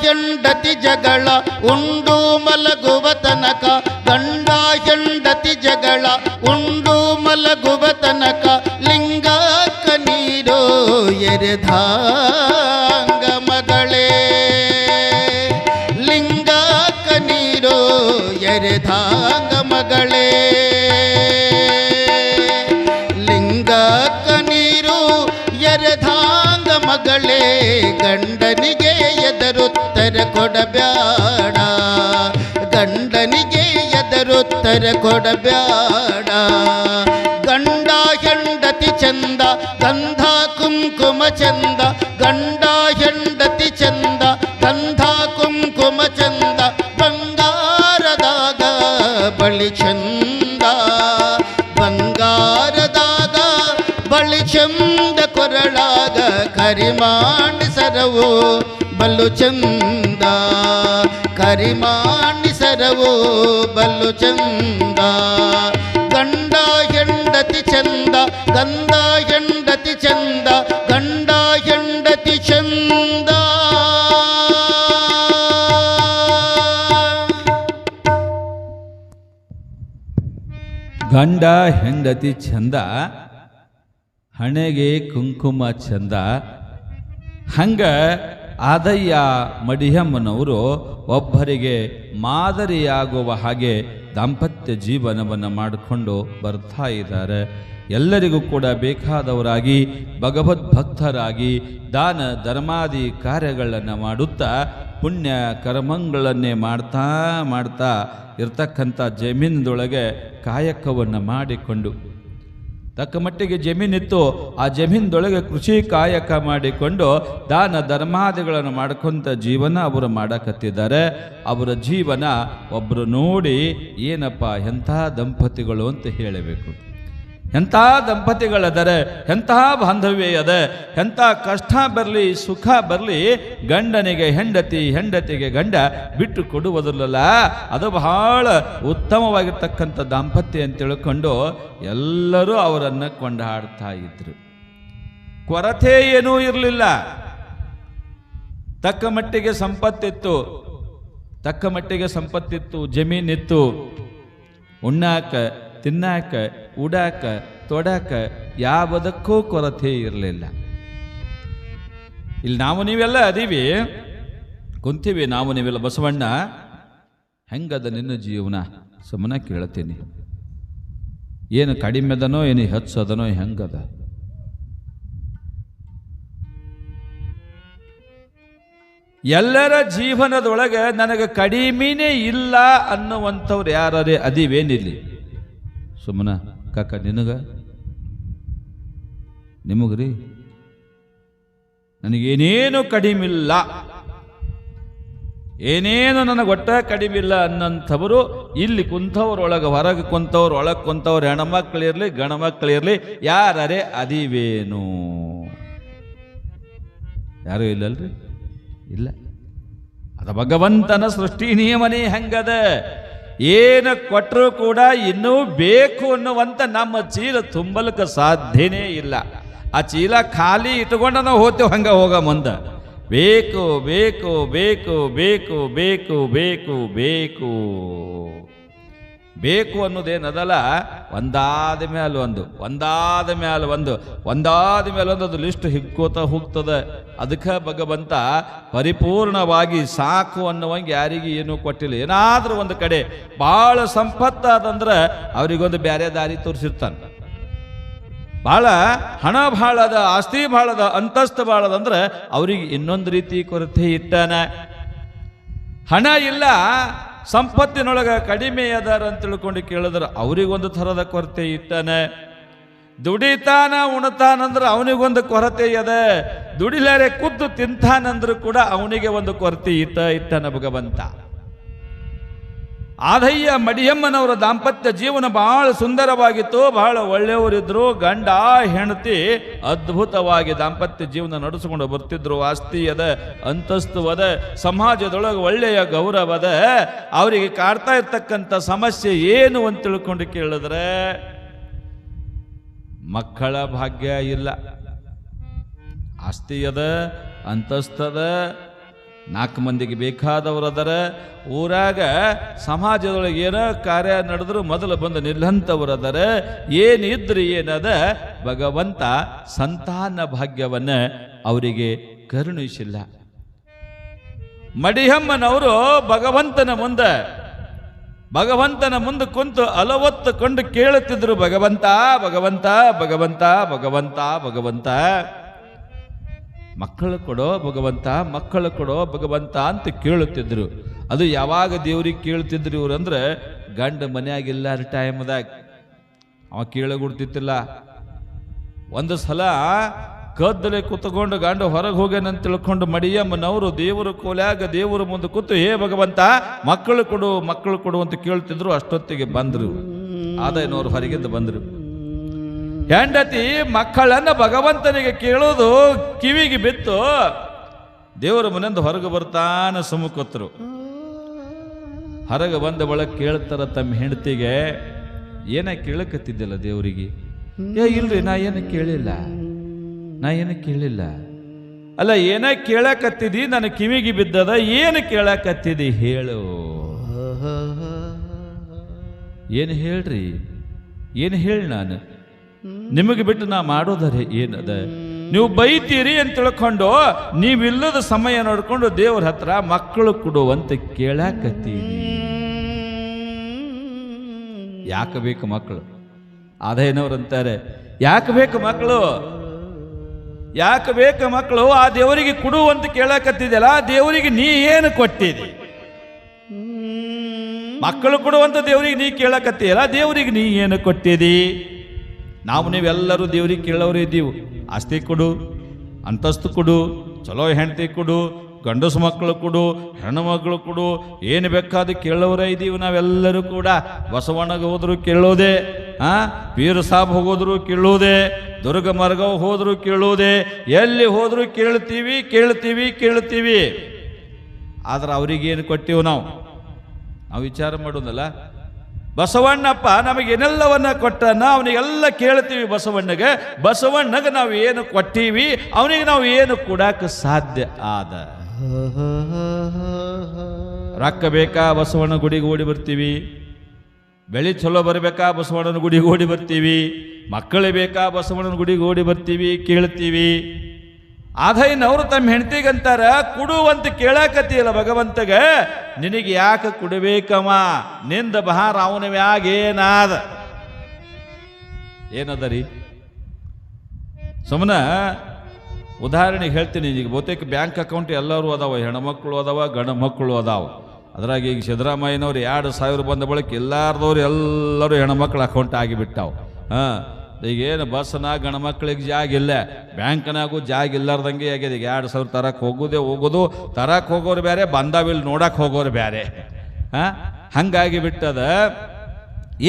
ಹೆಂಡತಿ ಜಗಳ ಉಂಡು ಮಲಗುವ ತನಕ, ಗಂಡ ಹೆಂಡತಿ ಜಗಳ ಉಂಡು ಮಲಗುವ ತನಕ, ಲಿಂಗಕ್ಕ ನೀರು ಎರೆದಾಂಗ ಮಗಳೇ, ಲಿಂಗಕ್ಕ ನೀರು ಎರೆದಾಂಗ ಮಗಳೇ, ಲಿಂಗಕ್ಕ ನೀರು ಎರೆದಾಂಗ ಮಗಳೇ, ಗಂಡನಿಗೆ ಎದರುತ್ತರ ಕೊಡಬ್ಯಾಡ, ಗಂಡನಿಗೆ ತೊಂದರೆ ಕೊಡಬ್ಯಾಡ. ಗಂಡ ಹೆಂಡತಿ ಚಂದ ಗಂಧ ಕುಂಕುಮ ಚಂದ, ಗಂಡ ಹೆಂಡತಿ ಚಂದ ಗಂಧ ಕುಂಕುಮ ಚಂದ, ಬಂಗಾರದಾಗ ಬಳಿ ಚಂದ, ಬಂಗಾರದಾಗ ಬಳಿ ಚಂದ, ಕೊರಳಾಗ ಕರಿಮಾಣಿಸರವು ಬಲ್ಲು ಚಂದ, ಕರಿಮಾಣಿಸರವು ಬಲ್ಲು ಚಂದ. ಗಂಡ ಹೆಂಡತಿ ಚಂದ ಗಂಧ ಹೆಂಡತಿ ಚಂದ, ಗಂಡ ಹೆಂಡತಿ ಚಂದ. ಗಂಡ ಹೆಂಡತಿ ಚಂದ, ಹಣೆಗೆ ಕುಂಕುಮ ಚಂದ. ಹಂಗ ಆದಯ್ಯ ಮಡಿಯಮ್ಮನವರು ಒಬ್ಬರಿಗೆ ಮಾದರಿಯಾಗುವ ಹಾಗೆ ದಾಂಪತ್ಯ ಜೀವನವನ್ನು ಮಾಡಿಕೊಂಡು ಬರ್ತಾ ಇದ್ದಾರೆ. ಎಲ್ಲರಿಗೂ ಕೂಡ ಬೇಕಾದವರಾಗಿ ಭಗವದ್ಭಕ್ತರಾಗಿ ದಾನ ಧರ್ಮಾದಿ ಕಾರ್ಯಗಳನ್ನು ಮಾಡುತ್ತಾ ಪುಣ್ಯ ಕರ್ಮಗಳನ್ನೇ ಮಾಡ್ತಾ ಮಾಡ್ತಾ ಇರ್ತಕ್ಕಂಥ ಜಮೀನದೊಳಗೆ ಕಾಯಕವನ್ನು ಮಾಡಿಕೊಂಡು ತಕ್ಕ ಮಟ್ಟಿಗೆ ಜಮೀನಿತ್ತು, ಆ ಜಮೀನದೊಳಗೆ ಕೃಷಿ ಕಾಯಕ ಮಾಡಿಕೊಂಡು ದಾನ ಧರ್ಮಾದಿಗಳನ್ನು ಮಾಡ್ಕೊಂತ ಜೀವನ ಅವರು ಮಾಡಕತ್ತಿದ್ದಾರೆ. ಅವರ ಜೀವನ ಒಬ್ಬರು ನೋಡಿ ಏನಪ್ಪ ಎಂಥ ದಂಪತಿಗಳು ಅಂತ ಹೇಳಬೇಕು. ಎಂಥ ದಂಪತಿಗಳದರೆ, ಎಂತಹ ಬಾಂಧವ್ಯ ಅದೆ, ಎಂಥ ಕಷ್ಟ ಬರಲಿ ಸುಖ ಬರಲಿ ಗಂಡನಿಗೆ ಹೆಂಡತಿ, ಹೆಂಡತಿಗೆ ಗಂಡ ಬಿಟ್ಟು ಕೊಡುವುದಿಲ್ಲಲ್ಲ, ಅದು ಬಹಳ ಉತ್ತಮವಾಗಿರ್ತಕ್ಕಂಥ ದಾಂಪತ್ಯ ಅಂತ ತಿಳ್ಕೊಂಡು ಎಲ್ಲರೂ ಅವರನ್ನು ಕೊಂಡಾಡ್ತಾ ಇದ್ರು. ಕೊರತೆ ಏನೂ ಇರಲಿಲ್ಲ. ತಕ್ಕ ಮಟ್ಟಿಗೆ ಸಂಪತ್ತಿತ್ತು, ತಕ್ಕ ಮಟ್ಟಿಗೆ ಸಂಪತ್ತಿತ್ತು, ಜಮೀನಿತ್ತು, ಉಣ್ಣಾಕ ತಿನ್ನಾಕ ಉಡಾಕ ತೊಡಾಕ ಯಾವುದಕ್ಕೂ ಕೊರತೆ ಇರಲಿಲ್ಲ. ಇಲ್ಲಿ ನಾವು ನೀವೆಲ್ಲ ಅದೀವಿ, ಕುಂತೀವಿ ನಾವು ನೀವೆಲ್ಲ. ಬಸವಣ್ಣ ಹೆಂಗದ ನಿನ್ನ ಜೀವನ ಸುಮ್ಮನೆ ಕೇಳ್ತೀನಿ, ಏನು ಕಡಿಮೆದನೋ ಏನು ಹೆಚ್ಚದನೋ ಹೆಂಗದ? ಎಲ್ಲರ ಜೀವನದೊಳಗೆ ನನಗೆ ಕಡಿಮೆನೇ ಇಲ್ಲ ಅನ್ನುವಂಥವ್ರು ಯಾರೇ ಅದೀವೇನಿಲ್ಲಿ? ಸುಮ್ಮನ ಕಾಕ ನಿನಗ ನಿಮಗ್ರಿ ನನಗೇನೇನು ಕಡಿಮಿಲ್ಲ, ಏನೇನು ನನಗೆ ಒಟ್ಟ ಕಡಿಮಿಲ್ಲ ಅನ್ನಂಥವರು ಇಲ್ಲಿ ಕುಂತವ್ರೊಳಗೆ, ಹೊರಗೆ ಕುಂತವ್ರು, ಒಳಗೆ ಕುಂತವ್ರು, ಹೆಣ್ಮಕ್ಳಿರ್ಲಿ ಗಣಮಕ್ಳಿರ್ಲಿ ಯಾರೇ ಅದೀವೇನು? ಯಾರೂ ಇಲ್ಲಲ್ರಿ? ಇಲ್ಲ. ಅದ ಭಗವಂತನ ಸೃಷ್ಟಿ ನಿಯಮನೇ ಹೆಂಗದ. ಏನು ಕೊಟ್ಟರೂ ಕೂಡ ಇನ್ನೂ ಬೇಕು ಅನ್ನುವಂಥ ನಮ್ಮ ಚೀಲ ತುಂಬಲಿಕ್ಕೆ ಸಾಧ್ಯನೇ ಇಲ್ಲ. ಆ ಚೀಲ ಖಾಲಿ ಇಟ್ಕೊಂಡು ನಾವು ಹೋಗ್ತೇವೆ, ಹಂಗೆ ಹೋಗ ಮುಂದೆ. ಬೇಕು ಬೇಕು ಬೇಕು ಬೇಕು ಬೇಕು ಬೇಕು ಬೇಕು ಬೇಕು ಅನ್ನೋದೇನದಲ್ಲ, ಒಂದಾದ ಮೇಲೆ ಒಂದು ಒಂದಾದ ಮೇಲೆ ಒಂದು ಒಂದಾದ ಮೇಲೆ ಒಂದು ಅದು ಲಿಸ್ಟ್ ಹಿಗ್ಕೋತಾ ಹೋಗ್ತದೆ. ಅದಕ್ಕೆ ಭಗವಂತ ಪರಿಪೂರ್ಣವಾಗಿ ಸಾಕು ಅನ್ನುವಂಗೆ ಯಾರಿಗೆ ಏನೂ ಕೊಟ್ಟಿಲ್ಲ. ಏನಾದರೂ ಒಂದು ಕಡೆ ಭಾಳ ಸಂಪತ್ತಾದಂದ್ರೆ ಅವರಿಗೊಂದು ಬೇರೆ ದಾರಿ ತೋರಿಸಿರ್ತಾನೆ. ಭಾಳ ಹಣ ಭಾಳದ, ಆಸ್ತಿ ಭಾಳದ, ಅಂತಸ್ತು ಭಾಳದಂದ್ರೆ ಅವ್ರಿಗೆ ಇನ್ನೊಂದು ರೀತಿ ಕೊರತೆ ಇಟ್ಟಾನ. ಹಣ ಇಲ್ಲ, ಸಂಪತ್ತಿನೊಳಗೆ ಕಡಿಮೆ ಅದಾರ ಅಂತ ತಿಳ್ಕೊಂಡು ಕೇಳಿದ್ರೆ ಅವರಿಗೊಂದು ಥರದ ಕೊರತೆ ಇಟ್ಟಾನೆ. ದುಡಿತಾನ ಉಣ್ತಾನಂದ್ರೆ ಅವನಿಗೊಂದು ಕೊರತೆ ಇದೆ, ದುಡಿಲಾರೆ ಕೂತು ತಿಂತಾನಂದ್ರೂ ಕೂಡ ಅವನಿಗೆ ಒಂದು ಕೊರತೆ ಇಟ್ಟನ ಭಗವಂತ. ಆದಯ್ಯ ಮಡಿಯಮ್ಮನವರ ದಾಂಪತ್ಯ ಜೀವನ ಬಹಳ ಸುಂದರವಾಗಿತ್ತು, ಬಹಳ ಒಳ್ಳೆಯವರಿದ್ರು. ಗಂಡ ಹೆಂಡತಿ ಅದ್ಭುತವಾಗಿ ದಾಂಪತ್ಯ ಜೀವನ ನಡೆಸಿಕೊಂಡು ಬರ್ತಿದ್ರು. ಆಸ್ತಿ ಅದ, ಅಂತಸ್ತು ಅದ, ಸಮಾಜದೊಳಗೆ ಒಳ್ಳೆಯ ಗೌರವ ಅದ. ಅವರಿಗೆ ಕಾಡ್ತಾ ಇರ್ತಕ್ಕಂಥ ಸಮಸ್ಯೆ ಏನು ಅಂತ ತಿಳ್ಕೊಂಡು ಕೇಳಿದ್ರೆ ಮಕ್ಕಳ ಭಾಗ್ಯ ಇಲ್ಲ. ಆಸ್ತಿ ಅದ, ಅಂತಸ್ತದ, 4 ಮಂದಿಗೆ ಬೇಕಾದವರದರ. ಊರಾಗ ಸಮಾಜದೊಳಗೆ ಏನೋ ಕಾರ್ಯ ನಡೆದ್ರು ಮೊದಲು ಬಂದು ನಿಲ್ಲಂಥವರದರ. ಏನಿದ್ರಿ ಏನದ, ಭಗವಂತ ಸಂತಾನ ಭಾಗ್ಯವನ್ನು ಅವರಿಗೆ ಕರುಣಿಸಿಲ್ಲ. ಮಡಿಯಮ್ಮನವರು ಭಗವಂತನ ಮುಂದೆ ಕುಂತು ಅಲವತ್ತುಕೊಂಡು ಕೇಳುತ್ತಿದ್ರು, ಭಗವಂತ ಭಗವಂತ ಭಗವಂತ ಭಗವಂತ ಭಗವಂತ, ಮಕ್ಕಳು ಕೊಡೋ ಭಗವಂತ, ಮಕ್ಕಳು ಕೊಡೋ ಭಗವಂತ ಅಂತ ಕೇಳುತ್ತಿದ್ರು. ಅದು ಯಾವಾಗ ದೇವ್ರಿಗೆ ಕೇಳ್ತಿದ್ರು ಇವ್ರಂದ್ರೆ ಗಂಡ ಮನೆಯಾಗಿಲ್ಲ ಟೈಮ್ದಾಗ ಅವ ಕೇಳಗುಡ್ತಿತ್ತಿಲ್ಲ. ಒಂದು ಸಲ ಕದ್ದಲೆ ಕೂತ್ಕೊಂಡು ಗಂಡ ಹೊರಗೆ ಹೋಗ್ಯಾನಂತ ತಿಳ್ಕೊಂಡು ಮಡಿಯಮ್ಮನವರು ದೇವರು ಕೋಲ್ಯಾಗ ದೇವರ ಮುಂದೆ ಕೂತು ಹೇ ಭಗವಂತ ಮಕ್ಕಳು ಕೊಡು ಅಂತ ಕೇಳ್ತಿದ್ರು. ಅಷ್ಟೊತ್ತಿಗೆ ಬಂದರು, ಆದಾಯನವರು ಹೊರಗಿಂದ ಬಂದರು. ಹೆಂಡತಿ ಮಕ್ಕಳನ್ನ ಭಗವಂತನಿಗೆ ಕೇಳೋದು ಕಿವಿಗೆ ಬಿತ್ತು. ದೇವರ ಮನೆಯಿಂದ ಹೊರಗೆ ಬರ್ತಾನ ಸುಮ್ಮಕೊತ್ತರು. ಹೊರಗೆ ಬಂದ ಒಳಗೆ ಕೇಳ್ತಾರ ತಮ್ಮ ಹೆಂಡತಿಗೆ, ಏನ ಕೇಳಕತ್ತಿದ್ದಿಲ್ಲ ದೇವರಿಗೆ? ಇಲ್ರಿ ನಾ ಏನು ಕೇಳಿಲ್ಲ. ಅಲ್ಲ ಏನ ಕೇಳಕತ್ತಿದಿ, ನನ್ನ ಕಿವಿಗೆ ಬಿದ್ದದ, ಏನು ಕೇಳಕತ್ತಿದಿ ಹೇಳು. ಏನು ಹೇಳ್ರಿ, ಏನು ಹೇಳಿ, ನಾನು ನಿಮಗೆ ಬಿಟ್ಟು ನಾ ಮಾಡೋದರೆ ಏನದ? ನೀವು ಬೈತೀರಿ ಅಂತ ತಿಳ್ಕೊಂಡು ನೀವಿಲ್ಲದ ಸಮಯ ನೋಡ್ಕೊಂಡು ದೇವ್ರ ಹತ್ರ ಮಕ್ಕಳು ಕೊಡುವಂತ ಕೇಳಕತ್ತೀನಿ. ಯಾಕೆ ಬೇಕು ಮಕ್ಕಳು? ಆದಾಯನವ್ರಂತಾರೆ, ಯಾಕೆ ಬೇಕು ಮಕ್ಕಳು? ಆ ದೇವರಿಗೆ ಕೊಡುವಂತ ಕೇಳಕತ್ತಿದೆಯಲ್ಲ, ಆ ದೇವರಿಗೆ ನೀ ಏನು ಕೊಟ್ಟಿದಿ? ಮಕ್ಕಳು ಕೊಡುವಂತ ದೇವರಿಗೆ ನೀ ಕೇಳಕತ್ತೀಯಲ್ಲ, ದೇವರಿಗೆ ನೀ ಏನು ಕೊಟ್ಟಿದಿ? ನೀವೆಲ್ಲರೂ ದೇವರಿಗೆ ಕೇಳೋರು ಇದ್ದೀವಿ. ಆಸ್ತಿ ಕೊಡು, ಅಂತಸ್ತು ಕೊಡು, ಚಲೋ ಹೆಂಡತಿ ಕೊಡು, ಗಂಡಸು ಮಕ್ಕಳು ಕೊಡು, ಹೆಣ್ಣು ಮಕ್ಕಳು ಕೊಡು, ಏನು ಬೇಕಾದ ಕೇಳೋರೇ ಇದ್ದೀವಿ ನಾವೆಲ್ಲರೂ ಕೂಡ. ಬಸವಣ್ಣಗೆ ಹೋದ್ರು ಕೇಳೋದೆ, ಪೀರ್ ಸಾಬ್ ಹೋಗೋದ್ರು ಕೇಳೋದೆ, ದುರ್ಗ ಮರ್ಗವ್ ಹೋದ್ರು ಕೇಳೋದೆ, ಎಲ್ಲಿ ಹೋದ್ರು ಕೇಳ್ತೀವಿ. ಆದ್ರೆ ಅವ್ರಿಗೇನು ಕೊಟ್ಟಿವು ನಾವು ವಿಚಾರ ಮಾಡೋದಲ್ಲ. ಬಸವಣ್ಣಪ್ಪ ನಮಗೇನೆಲ್ಲವನ್ನ ಕೊಟ್ಟನ, ಅವನಿಗೆಲ್ಲ ಕೇಳ್ತೀವಿ. ಬಸವಣ್ಣಗೆ ನಾವು ಏನು ಕೊಟ್ಟೀವಿ, ಅವನಿಗೆ ನಾವು ಏನು ಕೊಡಾಕ ಸಾಧ್ಯ ಆದ? ರೊಕ್ಕ ಬೇಕಾ? ಬಸವಣ್ಣ ಗುಡಿಗೆ ಓಡಿ ಬರ್ತೀವಿ. ಬೆಳಿ ಚಲೋ ಬರಬೇಕಾ? ಬಸವಣ್ಣನ ಗುಡಿಗೆ ಓಡಿ ಬರ್ತೀವಿ. ಮಕ್ಕಳು ಬೇಕಾ? ಬಸವಣ್ಣನ ಗುಡಿಗೆ ಓಡಿ ಬರ್ತೀವಿ, ಕೇಳ್ತೀವಿ. ಆದಾಯನವರು ತಮ್ಮ ಹೆಂಡತಿಗಂತಾರ, ಕೊಡುವಂತ ಕೇಳಕತ್ತಿಯಲ್ಲ ಭಗವಂತಗ, ನಿನಗೆ ಯಾಕೆ ಕೊಡಬೇಕಮ್ಮ? ನಿಂದ ಬಹಾರ ಅವನ ಮ್ಯಾಗ ಏನದ ರೀ? ಸುಮ್ಮನೆ ಉದಾಹರಣೆಗೆ ಹೇಳ್ತೀನಿ. ಈಗ ಬಹುತೇಕ ಬ್ಯಾಂಕ್ ಅಕೌಂಟ್ ಎಲ್ಲರೂ ಅದಾವ, ಹೆಣ್ಮಕ್ಳು ಅದಾವ, ಗಂಡು ಮಕ್ಕಳು ಅದಾವ. ಅದ್ರಾಗ ಈಗ ಸಿದ್ದರಾಮಯ್ಯನವ್ರು 2,000 ಬಂದ ಬಳಿಕ ಎಲ್ಲರೂ ಹೆಣ್ಮಕ್ಳು ಅಕೌಂಟ್ ಆಗಿಬಿಟ್ಟಾವ. ಈಗೇನು ಬಸ್ನಾಗ ಗಣಮಕ್ಳಿಗೆ ಜಾಗ ಇಲ್ಲ, ಬ್ಯಾಂಕ್ನಾಗೂ ಜಾಗ ಇಲ್ಲಾರ್ದಂಗೆ ಆಗ್ಯದ. ಈಗ 2,000 ತರಕ್ಕೆ ಹೋಗೋದು, ತರಕ್ಕೆ ಹೋಗೋರು ಬೇರೆ, ಬಂದಾವಿಲ್ಲಿ ನೋಡಕ್ಕೆ ಹೋಗೋರು ಬೇರೆ. ಹಂಗಾಗಿ ಬಿಟ್ಟದ.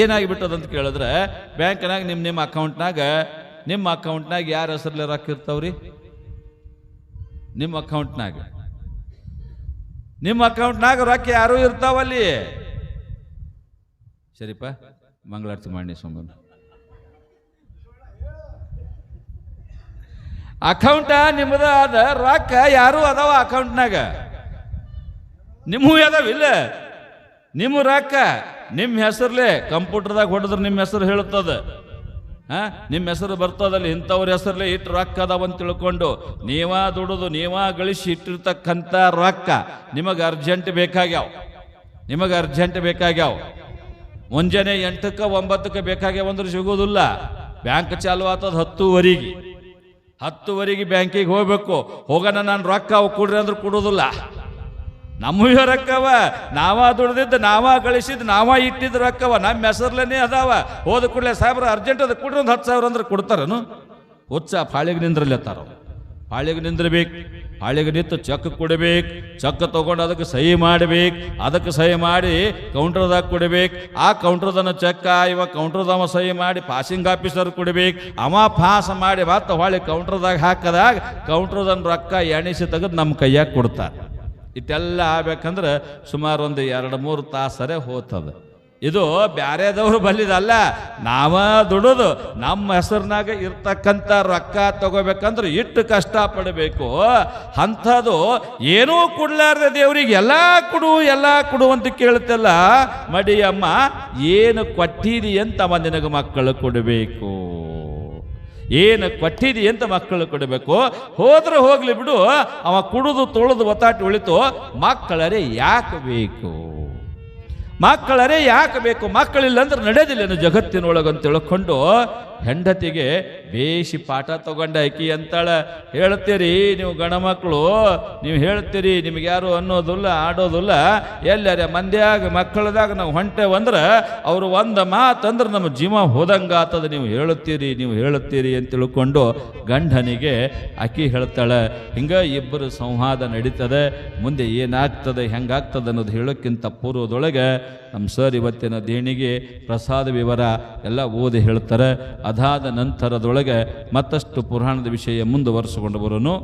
ಏನಾಗಿಬಿಟ್ಟದಂತ ಕೇಳಿದ್ರೆ, ಬ್ಯಾಂಕ್ನಾಗ ನಿಮ್ಮ ಅಕೌಂಟ್ನಾಗ ಯಾರ ಹೆಸರಲ್ಲಿ ರೊಕ್ಕ ಇರ್ತಾವ್ರಿ? ನಿಮ್ಮ ಅಕೌಂಟ್ನಾಗ ರೊಕ್ಕ ಯಾರು ಇರ್ತಾವಲ್ಲಿ? ಸರಿಪ, ಮಂಗಳಾರತಿ ಮಾಡಿ ಸುಮ್ಮನೆ. ಅಕೌಂಟ ನಿಮ್ಮದ ಅದ, ರೊಕ್ಕ ಯಾರು ಅದಾವ ಅಕೌಂಟ್ನಾಗ? ನಿಮ್ಮೂ ಅದಾವಿಲ್ಲ? ನಿಮ್ಮ ರೊಕ್ಕ ನಿಮ್ಮ ಹೆಸರ್ಲೆ ಕಂಪ್ಯೂಟರ್ದಾಗ ಹೊಡೆದ್ರೆ ನಿಮ್ಮ ಹೆಸರು ಹೇಳುತ್ತದ. ನಿಮ್ಮ ಹೆಸರು ಬರ್ತದಲ್ಲಿ, ಇಂಥವ್ರ ಹೆಸರಲ್ಲೇ ಇಟ್ಟು ರೊಕ್ಕ ಅದಾವಂತ ತಿಳ್ಕೊಂಡು ನೀವಾ ದುಡಿದು ನೀವಾ ಗಳಿಸಿ ಇಟ್ಟಿರ್ತಕ್ಕಂಥ ರೊಕ್ಕ ನಿಮಗೆ ಅರ್ಜೆಂಟ್ ಬೇಕಾಗ್ಯಾವ. ಮುಂಜಾನೆ 8ಕ್ಕೆ 9ಕ್ಕೆ ಬೇಕಾಗ್ಯಾವಂದ್ರೆ ಸಿಗೋದಿಲ್ಲ. ಬ್ಯಾಂಕ್ ಚಾಲು ಆಗ್ತದ 10ವರೆಗೆ ಬ್ಯಾಂಕಿಗೆ ಹೋಗ್ಬೇಕು. ಹೋಗೋಣ ನಾನು ರೊಕ್ಕ ಕೊಡ್ರಿ ಅಂದ್ರೆ ಕೊಡೋದಿಲ್ಲ. ನಮ್ಮವ ರೊಕ್ಕವ, ನಾವಾ ದುಡ್ದಿದ್ದು, ನಾವಾ ಗಳಿಸಿದ್ದು, ನಾವಾ ಇಟ್ಟಿದ್ದು ರೊಕ್ಕವ, ನಮ್ಮ ಹೆಸರ್ಲೇನೆ ಅದಾವ. ಹೋದ ಕೂಡಲೇ ಸಾಹೇಬ್ರ ಅರ್ಜೆಂಟ್ ಅದು ಕೊಡ್ರಿ, ಒಂದು 10,000 ಅಂದ್ರೆ ಕೊಡ್ತಾರನು? ಹುಚ್ಚ ಪಾಳಿಗೆ ನಿಂದ್ರಲ್ಲತ್ತಾರ. ಪಾಳಿಗೆ ನಿಂದ್ರಬೇಕು, ಪಾಳಿಗೆ ನಿಂತು ಚೆಕ್ ಕೊಡಬೇಕು, ಚೆಕ್ ತೊಗೊಂಡು ಅದಕ್ಕೆ ಸಹಿ ಮಾಡಬೇಕು, ಅದಕ್ಕೆ ಸಹಿ ಮಾಡಿ ಕೌಂಟ್ರದಾಗ ಕೊಡಬೇಕು. ಆ ಕೌಂಟ್ರದನ್ನ ಚೆಕ್ ಇವಾಗ ಕೌಂಟ್ರದವ ಸಹಿ ಮಾಡಿ ಪಾಸಿಂಗ್ ಆಫೀಸರ್ ಕೊಡಬೇಕು. ಅವ ಪಾಸ್ ಮಾಡಿ ಮತ್ತೆ ಹೊಳ್ಳಿ ಕೌಂಟ್ರದಾಗ ಹಾಕದಾಗ ಕೌಂಟ್ರದನ್ನ ರೊಕ್ಕ ಎಣಿಸಿ ತೆಗೆದು ನಮ್ಮ ಕೈಯಾಗ ಕೊಡ್ತಾರೆ. ಇಷ್ಟೆಲ್ಲ ಆಗ್ಬೇಕಂದ್ರೆ ಸುಮಾರು ಒಂದು 2-3 ತಾಸರೇ ಹೋಗ್ತದೆ. ಇದು ಬ್ಯಾರೆದವ್ರು ಬಲ್ಲಿದಲ್ಲ, ನಾವ ದುಡಿದು ನಮ್ಮ ಹೆಸರಿನಾಗ ಇರ್ತಕ್ಕಂಥ ರೊಕ್ಕ ತಗೋಬೇಕಂದ್ರೆ ಇಟ್ಟು ಕಷ್ಟಪಡಬೇಕು. ಅಂಥದ್ದು ಏನೂ ಕೊಡ್ಲಾರ್ದೆ ದೇವ್ರಿಗೆ ಎಲ್ಲ ಕೊಡು ಅಂತ ಕೇಳ್ತಲ್ಲ. ಮಡಿಯಮ್ಮ ಏನು ಕೊಟ್ಟಿದಿ ಅಂತ ಅವ ನಿನಗೆ ಮಕ್ಕಳು ಕೊಡಬೇಕು. ಏನು ಕೊಟ್ಟಿದಿ ಅಂತ ಮಕ್ಕಳು ಕೊಡಬೇಕು. ಹೋದ್ರೆ ಹೋಗ್ಲಿ ಬಿಡು, ಅವ ಕುಡಿದು ತೊಳೆದು ಒತ್ತಾಟಿ ಉಳಿತು. ಮಕ್ಕಳರೇ ಯಾಕೆ ಬೇಕು? ಮಕ್ಕಳಿಲ್ಲ ಅಂದ್ರೆ ನಡೆಯೋದಿಲ್ಲ ಜಗತ್ತಿನೊಳಗಂತ ತಿಳ್ಕೊಂಡು ಹೆಂಡತಿಗೆ ಬೇಸಿ ಪಾಠ ತಗೊಂಡ ಆಕಿ ಅಂತಾಳ, ಹೇಳ್ತೀರಿ ನೀವು ಗಣಮಕ್ಕಳು, ನೀವು ಹೇಳ್ತೀರಿ, ನಿಮ್ಗೆ ಯಾರು ಅನ್ನೋದಿಲ್ಲ ಆಡೋದಿಲ್ಲ, ಎಲ್ಲರ ಮಂದ್ಯಾಗ ಮಕ್ಕಳದಾಗ ನಾವು ಹೊಂಟೇವಂದ್ರೆ ಅವರು ಒಂದು ಮಾತಂದ್ರೆ ನಮ್ಮ ಜೀವ ಹೋದಂಗ ಆತದ, ನೀವು ಹೇಳುತ್ತೀರಿ ಅಂತ ತಿಳ್ಕೊಂಡು ಗಂಡನಿಗೆ ಆಕಿ ಹೇಳ್ತಾಳೆ. ಹಿಂಗೆ ಇಬ್ಬರು ಸಂವಾದ ನಡೀತದೆ. ಮುಂದೆ ಏನಾಗ್ತದೆ ಹೆಂಗಾಗ್ತದೆ ಅನ್ನೋದು ಹೇಳೋಕ್ಕಿಂತ ಪೂರ್ವದೊಳಗೆ ನಮ್ಮ ಸರ್ ಇವತ್ತಿನ ದೇಣಿಗೆ ಪ್ರಸಾದ ವಿವರ ಎಲ್ಲ ಓದಿ ಹೇಳ್ತಾರೆ. ಅದಾದ ನಂತರದೊಳಗೆ ಮತ್ತಷ್ಟು ಪುರಾಣದ ವಿಷಯ ಮುಂದುವರಿಸಿಕೊಂಡು ಬರೋನು.